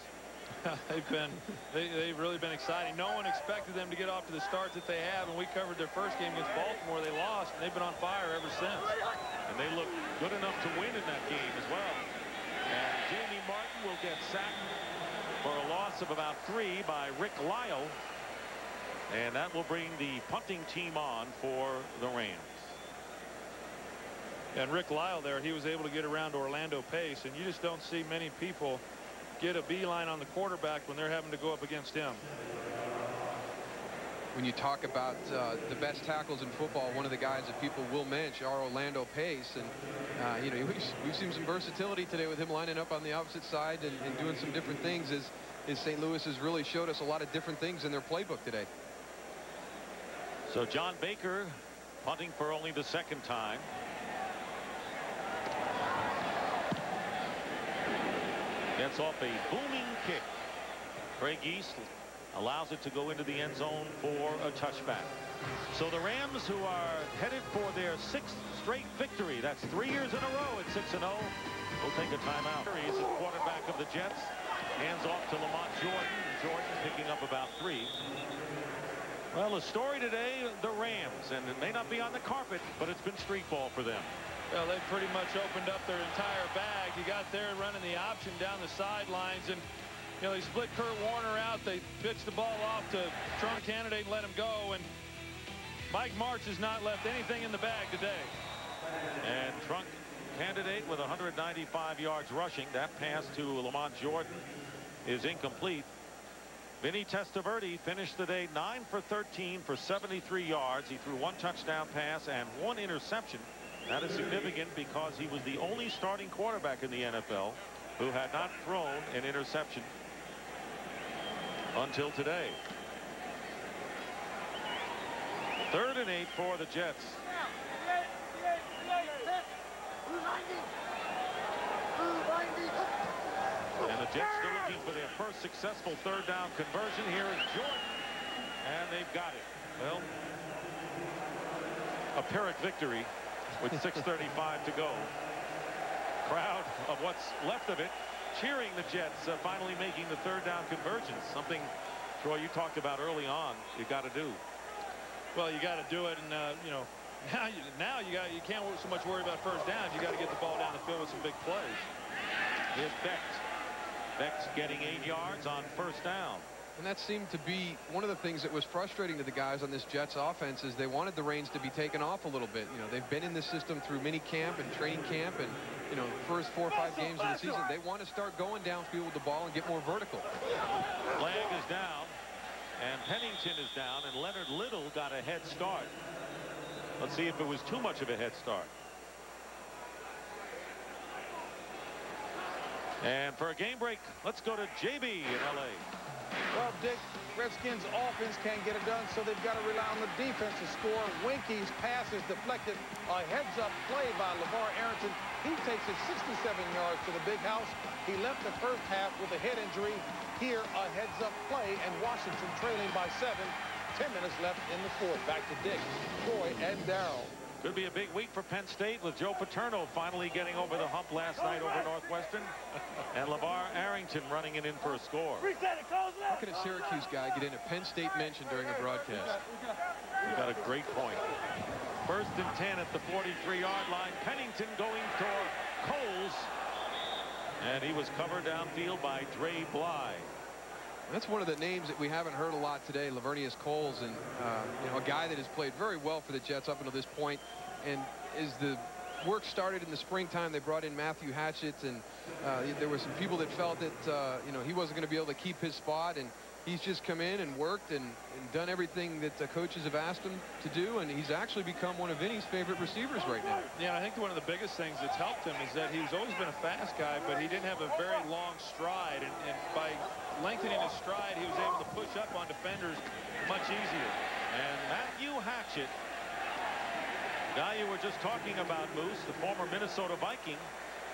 They've really been exciting. No one expected them to get off to the start that they have, and we covered their first game against Baltimore. They lost, and they've been on fire ever since. And they look good enough to win in that game as well. And Jamie Martin will get sacked for a loss of about 3 by Rick Lyle, and that will bring the punting team on for the Rams. And Rick Lyle there, he was able to get around Orlando Pace, and you just don't see many people get a beeline on the quarterback when they're having to go up against him. When you talk about the best tackles in football, one of the guys that people will mention are Orlando Pace, and you know, we've seen some versatility today with him lining up on the opposite side and doing some different things. As St. Louis has really showed us a lot of different things in their playbook today. So John Baker punting for only the second time. Gets off a booming kick. Craig East allows it to go into the end zone for a touchback. So the Rams, who are headed for their 6th straight victory, that's 3 years in a row at 6-0, will take a timeout. He's the quarterback of the Jets. Hands off to Lamont Jordan. Jordan picking up about 3. Well, the story today, the Rams, and it may not be on the carpet, but it's been street ball for them. Well, they've pretty much opened up their entire bag. You got there running the option down the sidelines, and you know, they split Kurt Warner out. They pitched the ball off to Trump candidate and let him go, and Mike Martz has not left anything in the bag today. And Trunk candidate with 195 yards rushing. That pass to Lamont Jordan is incomplete. Vinny Testaverde finished the day 9 for 13 for 73 yards. He threw 1 touchdown pass and 1 interception. That is significant because he was the only starting quarterback in the NFL who had not thrown an interception until today. 3rd and 8 for the Jets. And the Jets still looking for their first successful 3rd down conversion. Here is Jordan, and they've got it. Well, a Pyrrhic victory with 6:35 to go. Crowd of what's left of it cheering the Jets, finally making the 3rd down conversion. Something, Troy, you talked about early on. You got to do. Well, you got to do it, and you know, now you can't so much worry about first downs. You got to get the ball down the field with some big plays. Here's Becht. Becht getting 8 yards on 1st down. And that seemed to be one of the things that was frustrating to the guys on this Jets offense, is they wanted the reins to be taken off a little bit. You know, they've been in this system through mini camp and training camp, and you know, the first 4 or 5 games of the season, they want to start going downfield with the ball and get more vertical. Flag is down, and Pennington is down, and Leonard Little got a head start. Let's see if it was too much of a head start. And for a game break, let's go to JB in LA. Well, Dick, Redskins offense can't get it done, so they've got to rely on the defense to score. Winky's pass is deflected. A heads-up play by LeVar Arrington. He takes it 67 yards to the big house. He left the first half with a head injury. Here, a heads-up play, and Washington trailing by 7. 10 minutes left in the fourth. Back to Dick, Troy, and Darryl. Could be a big week for Penn State with Joe Paterno finally getting over the hump last night over Northwestern, and LeVar Arrington running it in for a score. How can a Syracuse guy get in a Penn State mention during a broadcast? You got a great point. 1st and 10 at the 43-yard line. Pennington going for Coles, and he was covered downfield by Dre Bly. That's one of the names that we haven't heard a lot today, Lavernius Coles, and you know, a guy that has played very well for the Jets up until this point. And as the work started in the springtime, they brought in Matthew Hatchett, and there were some people that felt that you know, he wasn't going to be able to keep his spot, and he's just come in and worked and done everything that the coaches have asked him to do, and he's actually become one of Vinny's favorite receivers right now. Yeah, I think one of the biggest things that's helped him is that he's always been a fast guy, but he didn't have a very long stride, and by lengthening his stride, he was able to push up on defenders much easier. And Matthew Hatchett, the guy you were just talking about, Moose, the former Minnesota Viking.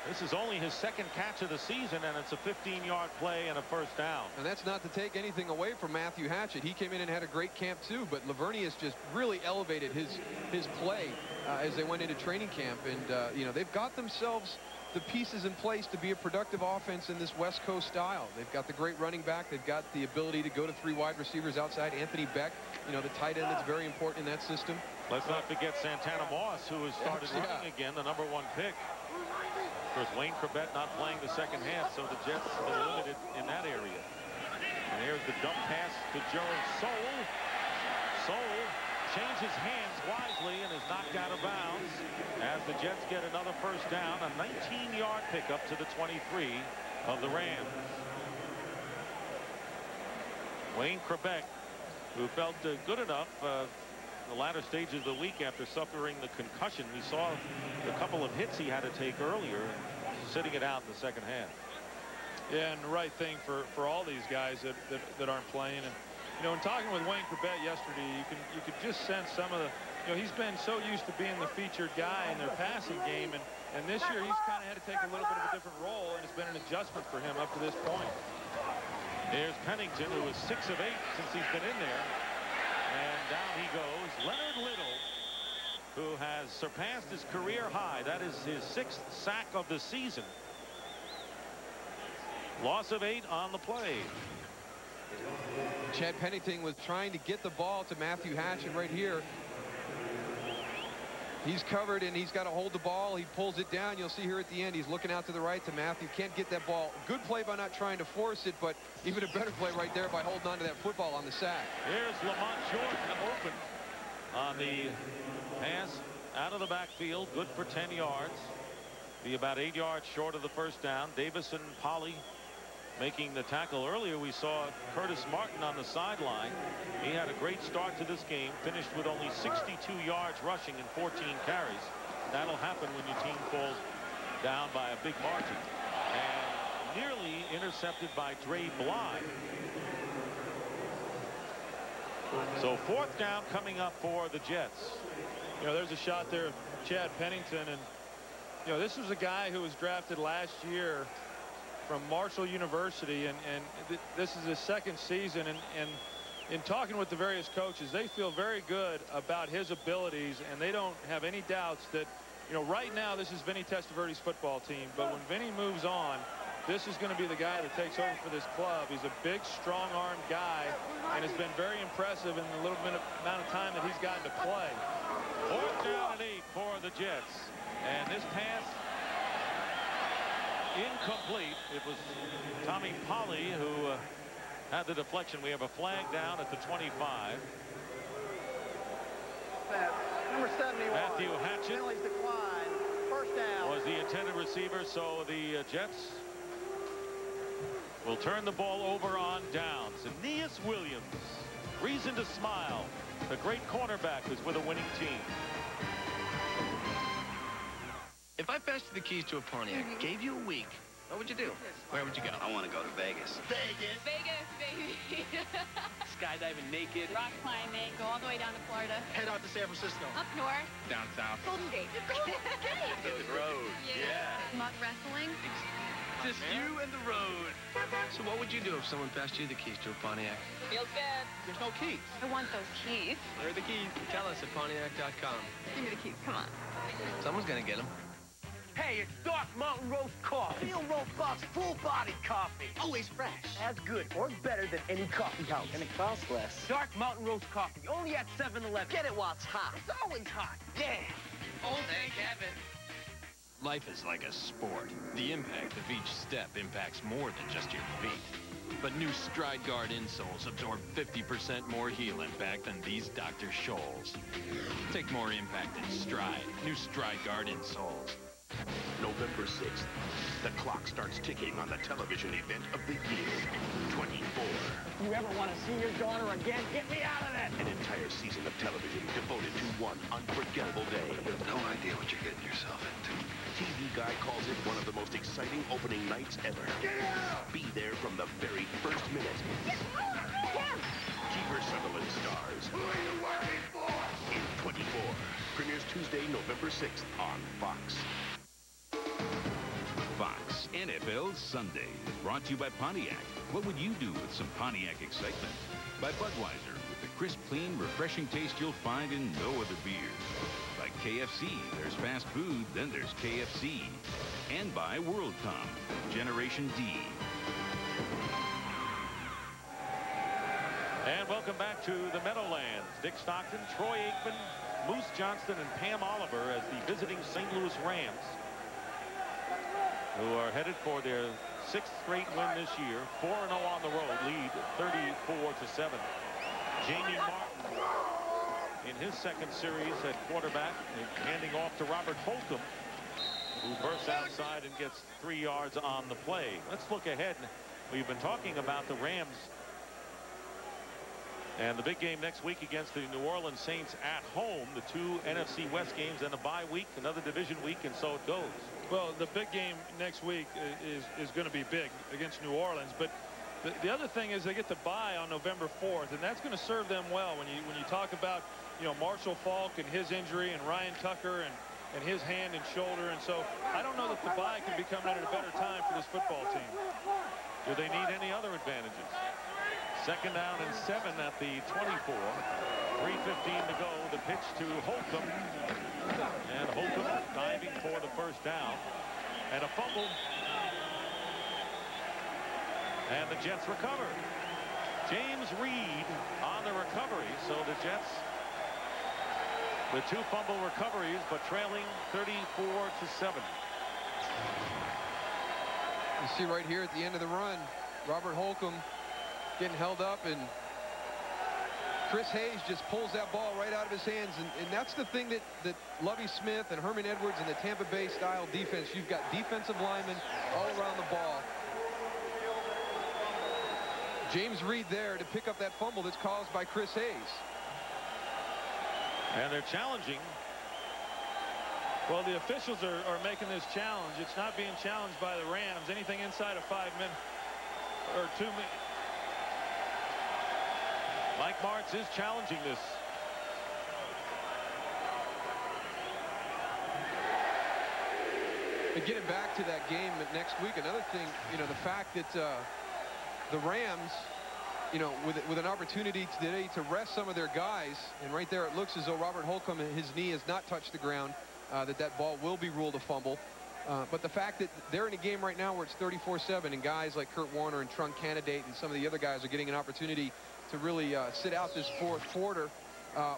This is only his 2nd catch of the season, and it's a 15-yard play and a 1st down. And that's not to take anything away from Matthew Hatchett. He came in and had a great camp too, but Lavernius just really elevated his play as they went into training camp. And you know, they've got themselves the pieces in place to be a productive offense in this West Coast style. They've got the great running back. They've got the ability to go to 3 wide receivers outside. Anthony Beck, you know, the tight end that's very important in that system. Let's not forget Santana Moss, who has started running again, the #1 pick. Of course, Wayne Corbett not playing the 2nd half, so the Jets are limited in that area. And here's the dump pass to Joe Soule. Soule changes hands wisely and is knocked out of bounds as the Jets get another 1st down, a 19-yard pickup to the 23 of the Rams. Wayne Corbett, who felt good enough the latter stages of the week after suffering the concussion. We saw a couple of hits he had to take earlier, sitting it out in the 2nd half. Yeah, and the right thing for all these guys that aren't playing. And you know, in talking with Wayne Corbett yesterday, you could just sense some of the, you know, he's been so used to being the featured guy in their passing game, and this year he's kind of had to take a little bit of a different role, and it's been an adjustment for him up to this point. Here's Pennington, who is 6 of 8 since he's been in there. And down he goes. Leonard Little, who has surpassed his career high. That is his 6th sack of the season. Loss of 8 on the play. Chad Pennington was trying to get the ball to Matthew Hatchett right here. He's covered, and he's got to hold the ball. He pulls it down. You'll see here at the end, he's looking out to the right to Matthew. Can't get that ball. Good play by not trying to force it, but even a better play right there by holding on to that football on the sack. Here's Lamont Jordan open on the pass out of the backfield. Good for 10 yards. Be about 8 yards short of the 1st down. Davison Polly making the tackle. Earlier we saw Curtis Martin on the sideline. He had a great start to this game, finished with only 62 yards rushing and 14 carries. That'll happen when your team falls down by a big margin. And nearly intercepted by Dre Bly. So 4th down coming up for the Jets. You know, there's a shot there of Chad Pennington, and you know, this was a guy who was drafted last year from Marshall University, and this is his 2nd season, and in talking with the various coaches, they feel very good about his abilities, and they don't have any doubts that, you know, right now this is Vinny Testaverde's football team, but when Vinny moves on, this is going to be the guy that takes over for this club. He's a big, strong-armed guy, and has been very impressive in the little amount of time that he's gotten to play. 4th down and 8 for the Jets, and this pass incomplete. It was Tommy Polly who had the deflection. We have a flag down at the 25. Number 71. Matthew Hatchett Penalties decline. 1st down. Was the intended receiver, so the Jets will turn the ball over on downs. Aeneas Williams, reason to smile. The great cornerback is with a winning team. If I passed you the keys to a Pontiac, gave you a week, what would you do? Where would you go? I want to go to Vegas. Vegas, baby. Skydiving naked. Rock climbing. Go all the way down to Florida. Head out to San Francisco. Up north. Down south. Golden Gate. Golden Gate. The road. Yeah. Mud wrestling. just you and the road. So what would you do if someone passed you the keys to a Pontiac? Feels good. There's no keys. I want those keys. Where are the keys? Tell us at Pontiac.com. Give me the keys. Come on. Someone's gonna get them. Hey, it's Dark Mountain Roast Coffee. Real robust, full-bodied coffee. Always fresh. As good or better than any coffee house. And it costs less. Dark Mountain Roast Coffee, only at 7-Eleven. Get it while it's hot. It's always hot. Yeah. Oh, thank heaven. Life is like a sport. The impact of each step impacts more than just your feet. But new Stride Guard insoles absorb 50% more heel impact than these Dr. Scholl's. Take more impact in stride. New Stride Guard insoles. November 6th, the clock starts ticking on the television event of the year, 24. You ever want to see your daughter again? Get me out of that! An entire season of television devoted to one unforgettable day. You have no idea what you're getting yourself into. TV Guide calls it one of the most exciting opening nights ever. Get out! Be there from the very first minute. Kiefer Sutherland stars. Who are you working for? In 24. Premieres Tuesday, November 6th on Fox. Fox NFL Sunday is brought to you by Pontiac. What would you do with some Pontiac excitement? By Budweiser, with the crisp, clean, refreshing taste you'll find in no other beer. By KFC, there's fast food, then there's KFC. And by WorldCom, Generation D. And welcome back to the Meadowlands. Dick Stockton, Troy Aikman, Moose Johnston, and Pam Oliver as the visiting St. Louis Rams, who are headed for their 6th straight win this year. 4-0 on the road, lead 34-7. Jamie Martin in his second series at quarterback, handing off to Robert Holcomb, who bursts outside and gets 3 yards on the play. Let's look ahead. We've been talking about the Rams and the big game next week against the New Orleans Saints at home, the 2 NFC West games and a bye week, another division week, and so it goes. Well, the big game next week is going to be big against New Orleans, but the other thing is they get the bye on November 4th, and that's going to serve them well when you talk about, you know, Marshall Faulk and his injury and Ryan Tucker and his hand and shoulder, and so I don't know that the bye can be coming at a better time for this football team. Do they need any other advantages? 2nd down and 7 at the 24. 3:15 to go. The pitch to Holcomb. And Holcomb diving for the first down. And a fumble. And the Jets recover. James Reed on the recovery. So the Jets with 2 fumble recoveries, but trailing 34-7. You see right here at the end of the run, Robert Holcomb getting held up, and Chris Hayes just pulls that ball right out of his hands, and that's the thing that Lovie Smith and Herman Edwards and the Tampa Bay style defense, you've got defensive linemen all around the ball. James Reed there to pick up that fumble that's caused by Chris Hayes. And they're challenging. Well, the officials are making this challenge. It's not being challenged by the Rams. Anything inside of 5 minutes or 2 minutes. Mike Martz is challenging this. And getting back to that game next week, another thing, you know, the fact that the Rams, you know, with an opportunity today to rest some of their guys, and right there it looks as though Robert Holcomb, his knee has not touched the ground, that ball will be ruled a fumble. But the fact that they're in a game right now where it's 34-7, and guys like Kurt Warner and Trunk Candidate and some of the other guys are getting an opportunity to really sit out this 4th quarter,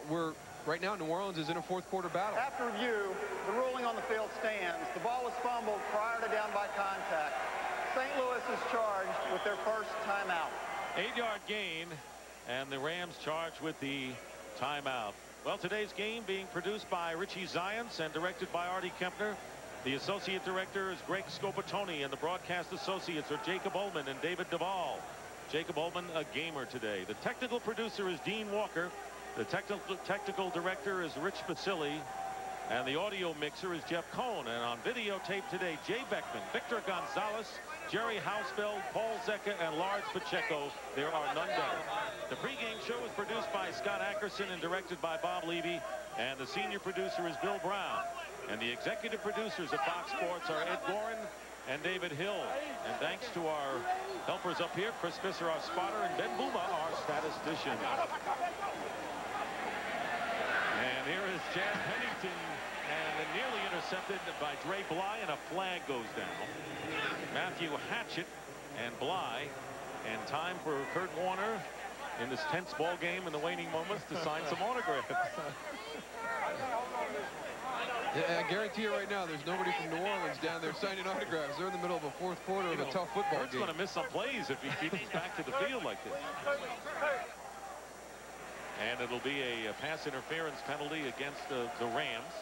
where right now New Orleans is in a 4th quarter battle. After review, the ruling on the field stands. The ball was fumbled prior to down by contact. St. Louis is charged with their first timeout. 8-yard gain, and the Rams charged with the timeout. Well, today's game being produced by Richie Zients and directed by Artie Kempner. The associate director is Greg Scopatoni, and the broadcast associates are Jacob Ullman and David Duvall. Jacob Ullman, a gamer today. The technical producer is Dean Walker. The technical director is Rich Basili. And the audio mixer is Jeff Cohn. And on videotape today, Jay Beckman, Victor Gonzalez, Jerry Hausfeld, Paul Zecca, and Lars Pacheco. There are none better. The pregame show is produced by Scott Ackerson and directed by Bob Levy. And the senior producer is Bill Brown. And the executive producers of Fox Sports are Ed Gorin and David Hill. And thanks to our helpers up here, Chris Visser, our spotter, and Ben Buma, our statistician. And here is Jan Pennington, and nearly intercepted by Dre Bly, and a flag goes down. Matthew Hatchett and Bly, and time for Kurt Warner in this tense ball game in the waning moments to sign some autographs. Yeah, I guarantee you right now, there's nobody from New Orleans down there signing autographs. They're in the middle of a fourth quarter of a tough football Kurt's game. going to miss some plays if he keeps back to the field like this. And it'll be a pass interference penalty against the Rams.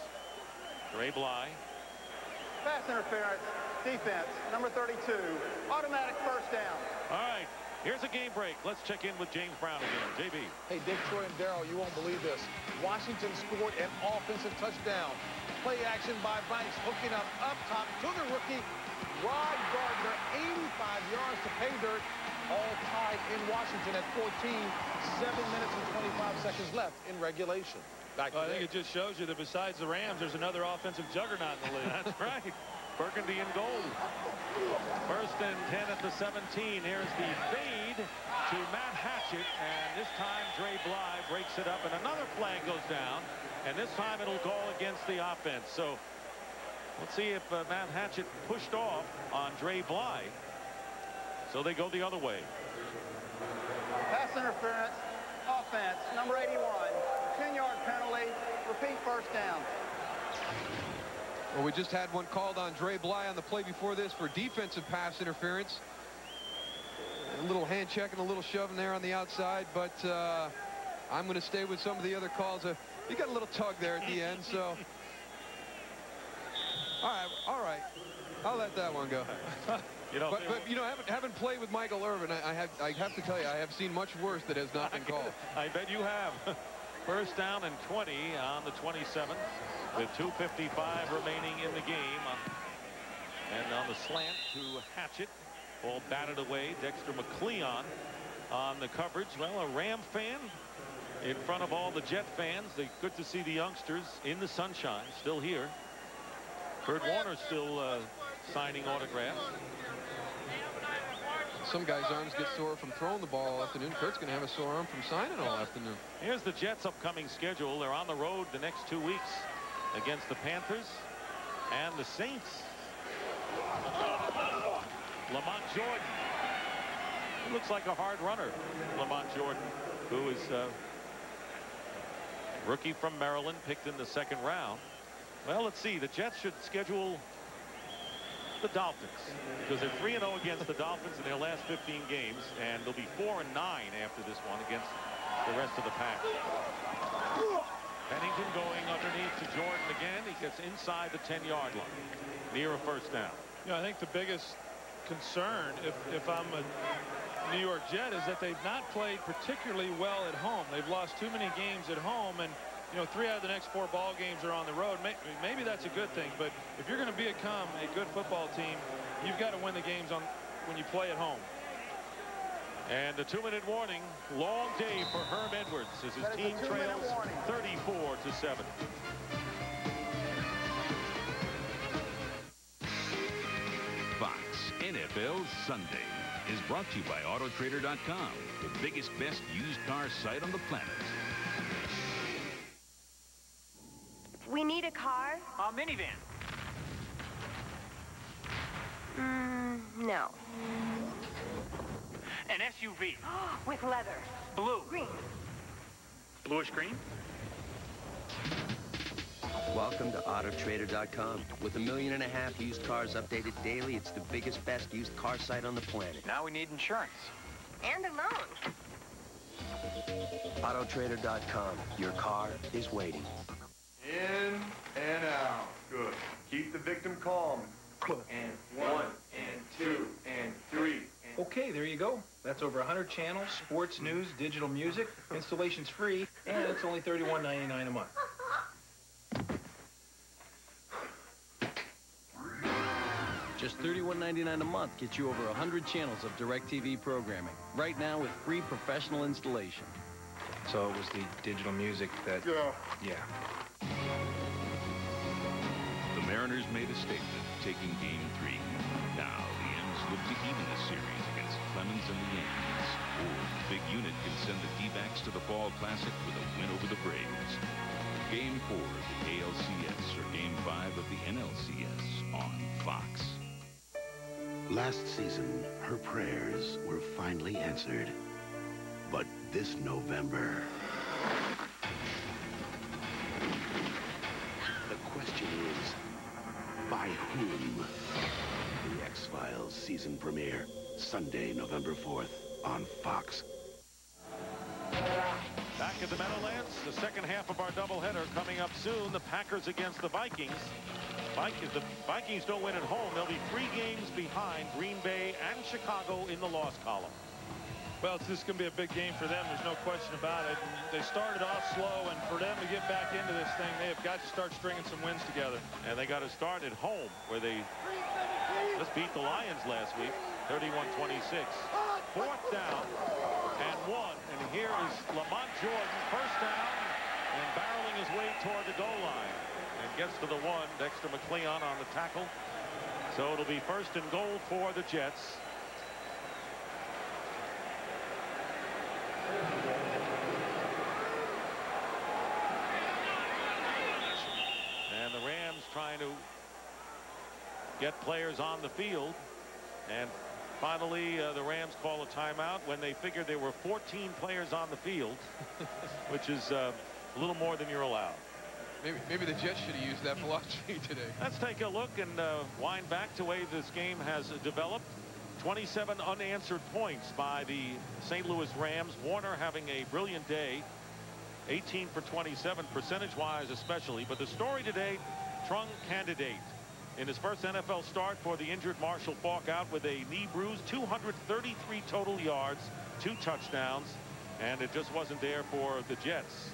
Dre Bly. Pass interference, defense, number 32, automatic first down. All right, here's a game break. Let's check in with James Brown again. JB. Hey, Dick, Troy, and Darryl, you won't believe this. Washington scored an offensive touchdown. Play action by Banks, hooking up top to the rookie, Rod Gardner, 85 yards to pay dirt, all tied in Washington at 14, 7 minutes and 25 seconds left in regulation. I think it just shows you that besides the Rams, there's another offensive juggernaut in the league. That's right. Burgundy and gold. First and 10 at the 17. Here's the fade to Matt Hatchett, and this time Dre Bly breaks it up, and another flag goes down, and this time it'll go against the offense. So let's see if Matt Hatchett pushed off on Dre Bly. So they go the other way. Pass interference, offense, number 81, 10-yard penalty, repeat first down. Well, we just had one called on Dre Bly on the play before this for defensive pass interference. A little hand check and a little shove in there on the outside, but I'm going to stay with some of the other calls. You got a little tug there at the end, so. All right. I'll let that one go. You know, but you know, having played with Michael Irvin, I have to tell you, I have seen much worse that has not been called. I bet you have. First down and 20 on the 27th with 2:55 remaining in the game. And on the slant to Hatchett, ball batted away. Dexter McCleon on the coverage. Well, a Ram fan in front of all the Jet fans. Good to see the youngsters in the sunshine still here. Kurt Warner still signing autographs. Some guys' arms get sore from throwing the ball all afternoon. Kurt's going to have a sore arm from signing all afternoon. Here's the Jets' upcoming schedule. They're on the road the next 2 weeks against the Panthers and the Saints. Lamont Jordan. He looks like a hard runner. Lamont Jordan, who is rookie from Maryland, picked in the second round. Well, let's see. The Jets should schedule the Dolphins, because they're 3-0 against the Dolphins in their last 15 games, and they'll be 4-9 after this one against the rest of the pack. Pennington going underneath to Jordan again. He gets inside the 10-yard line, near a first down. You know, I think the biggest concern, if I'm a New York Jet, is that they've not played particularly well at home. They've lost too many games at home, and you know, 3 out of the next 4 ball games are on the road. Maybe that's a good thing, but if you're going to become a good football team, you've got to win the games when you play at home. And a 2-minute warning. Long day for Herm Edwards as his team trails 34-7. Fox NFL Sunday is brought to you by Autotrader.com, the biggest, best used car site on the planet. We need a car? A minivan. No. An SUV. With leather. Blue. Green. Bluish green? Welcome to Autotrader.com. With 1.5 million used cars updated daily, it's the biggest, best used car site on the planet. Now we need insurance. And a loan. Autotrader.com. Your car is waiting. In and out. Good. Keep the victim calm. And 1, and 2, and 3. Okay, there you go. That's over 100 channels, sports, news, digital music. Installation's free, and it's only $31.99 a month. Just $31.99 a month gets you over 100 channels of DirecTV programming. Right now with free professional installation. So it was the digital music that... Yeah. Mariners made a statement, taking Game 3. Now, the M's look to even the series against Clemens and the Yankees. Or the big unit can send the D-backs to the Fall Classic with a win over the Braves. Game 4 of the ALCS or Game 5 of the NLCS on Fox. Last season, her prayers were finally answered. But this November, the question is, by whom? The X-Files season premiere, Sunday, November 4th on Fox. Back at the Meadowlands, the second half of our doubleheader coming up soon. The Packers against the Vikings. If the Vikings don't win at home, they'll be 3 games behind Green Bay and Chicago in the loss column. Well, it's just going to be a big game for them. There's no question about it. And they started off slow, and for them to get back into this thing, they have got to start stringing some wins together. And they got to start at home, where they just beat the Lions last week, 31-26. 4th down and 1. And here is Lamont Jordan, first down, and barreling his way toward the goal line. And gets to the 1. Dexter McCleon on the tackle. So it'll be 1st and goal for the Jets. And the Rams trying to get players on the field. And finally, the Rams call a timeout when they figured there were 14 players on the field, which is a little more than you're allowed. Maybe the Jets should have used that philosophy today. Let's take a look and wind back to the way this game has developed. 27 unanswered points by the St. Louis Rams. Warner having a brilliant day. 18 for 27, percentage-wise especially. But the story today, Trung Candidate. In his first NFL start for the injured Marshall Faulk out with a knee bruise, 233 total yards, 2 touchdowns, and it just wasn't there for the Jets.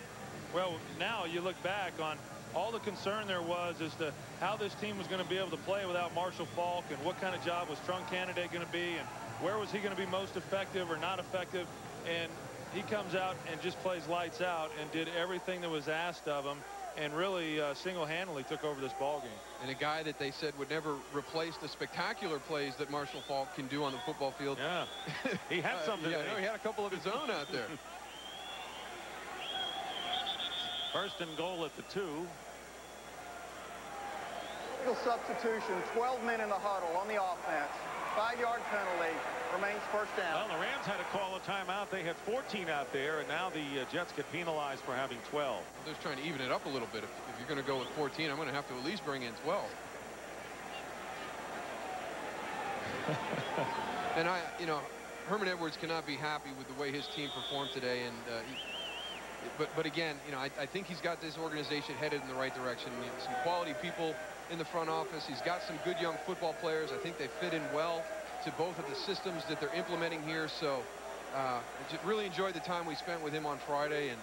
Well, now you look back on all the concern there was as to how this team was going to be able to play without Marshall Faulk, and what kind of job was Trung Candidate going to be, and where was he going to be most effective or not effective. And he comes out and just plays lights out and did everything that was asked of him, and really single-handedly took over this ball game. And a guy that they said would never replace the spectacular plays that Marshall Faulk can do on the football field. Yeah, he had something. Yeah, no, he had a couple of his own out there. 1st and goal at the 2. Legal substitution, 12 men in the huddle on the offense. 5-yard penalty, remains 1st down. Well, the Rams had to call a timeout. They had 14 out there, and now the Jets get penalized for having 12. They're just trying to even it up a little bit. If you're going to go with 14, I'm going to have to at least bring in 12. And Herman Edwards cannot be happy with the way his team performed today. And but again, I think he's got this organization headed in the right direction. Some quality people in the front office. He's got some good young football players. I think they fit in well to both of the systems that they're implementing here. So I just really enjoyed the time we spent with him on Friday. And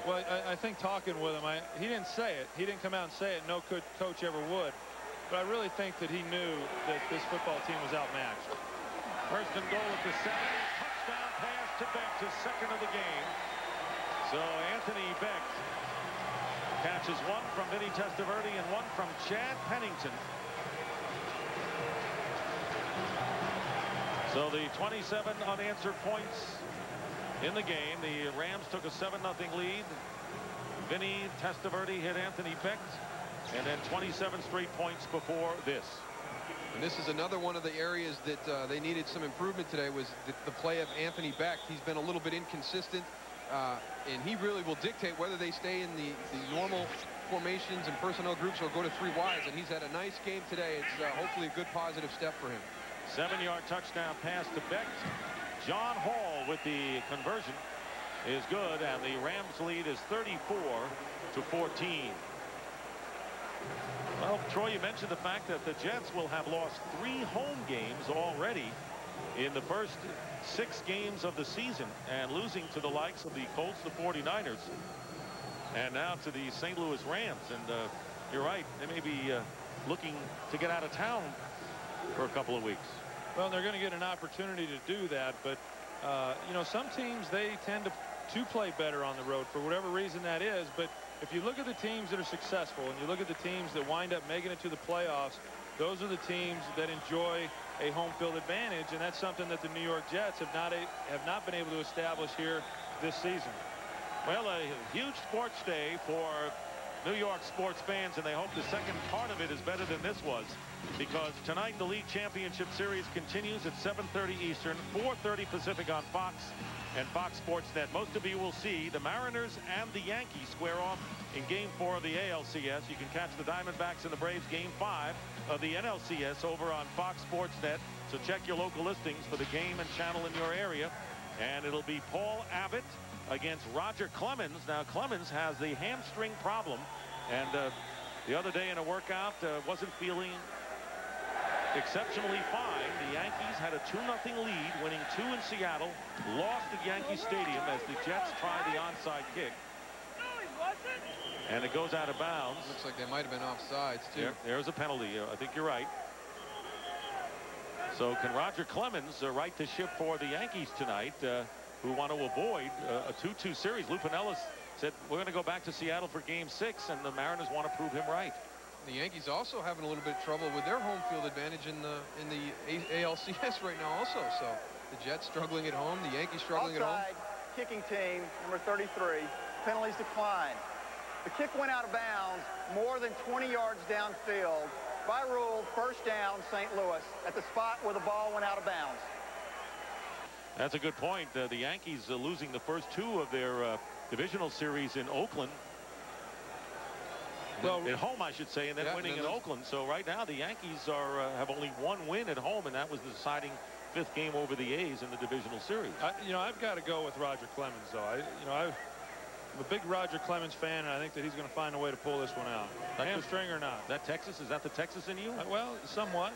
well, I think talking with him, he didn't say it. He didn't come out and say it. No coach ever would. But I really think that he knew that this football team was outmatched. 1st and goal at the 7. Touchdown pass to Beck, his 2nd of the game. So Anthony Beck catches 1 from Vinny Testaverde and 1 from Chad Pennington. So the 27 unanswered points in the game. The Rams took a 7-0 lead. Vinny Testaverde hit Anthony Beck, and then 27 straight points before this. And this is another one of the areas that they needed some improvement today, was the play of Anthony Beck. He's been a little bit inconsistent, and he really will dictate whether they stay in the normal formations and personnel groups or go to 3 wides. And he's had a nice game today. It's hopefully a good positive step for him. 7-yard touchdown pass to Beck. John Hall with the conversion is good, and the Rams lead is 34-14. Well, Troy, you mentioned the fact that the Jets will have lost 3 home games already in the first 6 games of the season, and losing to the likes of the Colts, the 49ers, and now to the St. Louis Rams. And you're right, they may be looking to get out of town for a couple of weeks. Well, they're going to get an opportunity to do that, but some teams, they tend to play better on the road for whatever reason that is. But if you look at the teams that are successful and you look at the teams that wind up making it to the playoffs, those are the teams that enjoy a home field advantage, and that's something that the New York Jets have not been able to establish here this season. Well, a huge sports day for New York sports fans, and they hope the second part of it is better than this was, because tonight the League Championship Series continues at 7:30 Eastern, 4:30 Pacific on Fox and Fox Sports Net. Most of you will see the Mariners and the Yankees square off in Game 4 of the ALCS. You can catch the Diamondbacks and the Braves Game 5 of the NLCS over on Fox Sports Net. So check your local listings for the game and channel in your area. And it'll be Paul Abbott against Roger Clemens. Now, Clemens has the hamstring problem, and the other day in a workout wasn't feeling exceptionally fine. The Yankees had a 2-0 lead, winning 2 in Seattle, lost at Yankee Stadium as the Jets try the onside kick. And it goes out of bounds. Looks like they might have been offsides, too. There's a penalty. I think you're right. So can Roger Clemens right the ship for the Yankees tonight, who want to avoid a 2-2 series? Lou Pinellas said, we're going to go back to Seattle for Game 6, and the Mariners want to prove him right. The Yankees also having a little bit of trouble with their home field advantage in the ALCS right now also. So the Jets struggling at home, the Yankees struggling at home. Kicking team, number 33, penalties decline. The kick went out of bounds more than 20 yards downfield. By rule, first down, St. Louis, at the spot where the ball went out of bounds. That's a good point. The Yankees losing the first 2 of their divisional series in Oakland. Well, at home, I should say, and then winning in Oakland. So right now, the Yankees have only 1 win at home, and that was the deciding 5th game over the A's in the divisional series. I've got to go with Roger Clemens, though. I'm a big Roger Clemens fan, and I think that he's going to find a way to pull this one out. Hamstring or not. Is that Texas? Is that the Texas in you? Well, somewhat.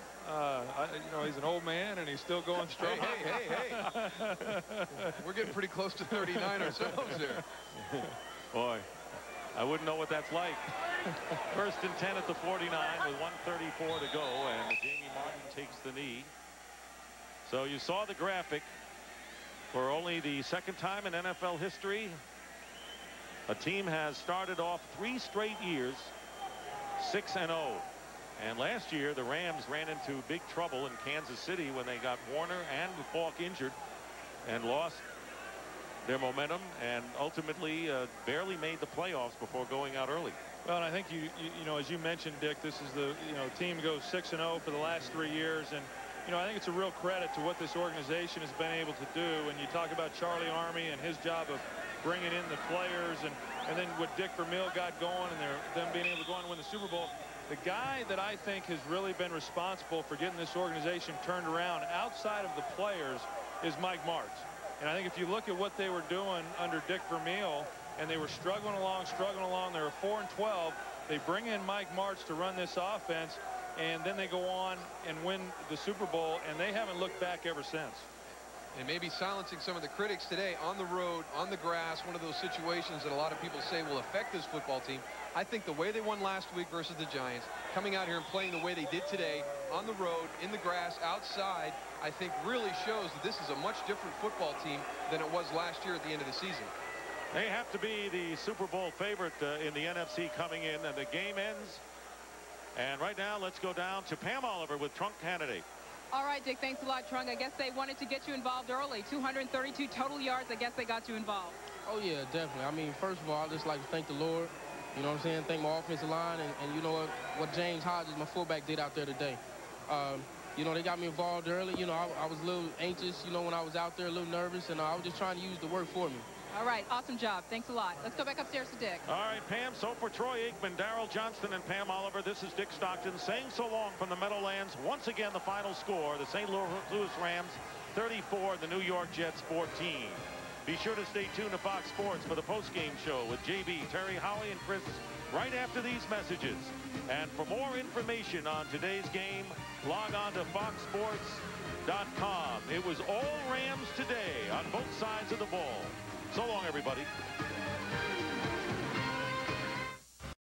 He's an old man, and he's still going strong. Hey. We're getting pretty close to 39 ourselves here. Boy, I wouldn't know what that's like. First and 10 at the 49 with 1:34 to go, and Jamie Martin takes the knee. So you saw the graphic. For only the second time in NFL history, a team has started off 3 straight years 6-0. And last year the Rams ran into big trouble in Kansas City when they got Warner and Faulk injured and lost their momentum and ultimately barely made the playoffs before going out early. Well, and I think as you mentioned, Dick, this is the team goes 6-0 for the last 3 years, and I think it's a real credit to what this organization has been able to do. And you talk about Charlie Army and his job of bringing in the players, and then what Dick Vermeil got going, and them being able to go on and win the Super Bowl. The guy that I think has really been responsible for getting this organization turned around outside of the players is Mike Martz. And I think if you look at what they were doing under Dick Vermeil, and they were struggling along, they were 4-12. They bring in Mike Martz to run this offense, and then they go on and win the Super Bowl, and they haven't looked back ever since. And maybe silencing some of the critics today on the road, on the grass, one of those situations that a lot of people say will affect this football team. I think the way they won last week versus the Giants, coming out here and playing the way they did today, on the road, in the grass, outside, I think really shows that this is a much different football team than it was last year at the end of the season. They have to be the Super Bowl favorite in the NFC coming in, and the game ends. And right now, let's go down to Pam Oliver with Trunk Candidate. All right, Dick, thanks a lot, Trunk. I guess they wanted to get you involved early. 232 total yards. I guess they got you involved. Oh, yeah, definitely. I mean, first of all, I'd just like to thank the Lord. You know what I'm saying? Thank my offensive line, and you know what James Hodges, my fullback, did out there today. They got me involved early. I was a little anxious, when I was out there, a little nervous, and I was just trying to use the work for me. All right, awesome job. Thanks a lot. Let's go back upstairs to Dick. All right, Pam. So for Troy Aikman, Darryl Johnston, and Pam Oliver, this is Dick Stockton saying so long from the Meadowlands. Once again, the final score, the St. Louis Rams 34, the New York Jets 14. Be sure to stay tuned to Fox Sports for the postgame show with JB, Terry, Howie, and Chris right after these messages. And for more information on today's game, log on to foxsports.com. It was all Rams today on both sides of the ball. So long, everybody.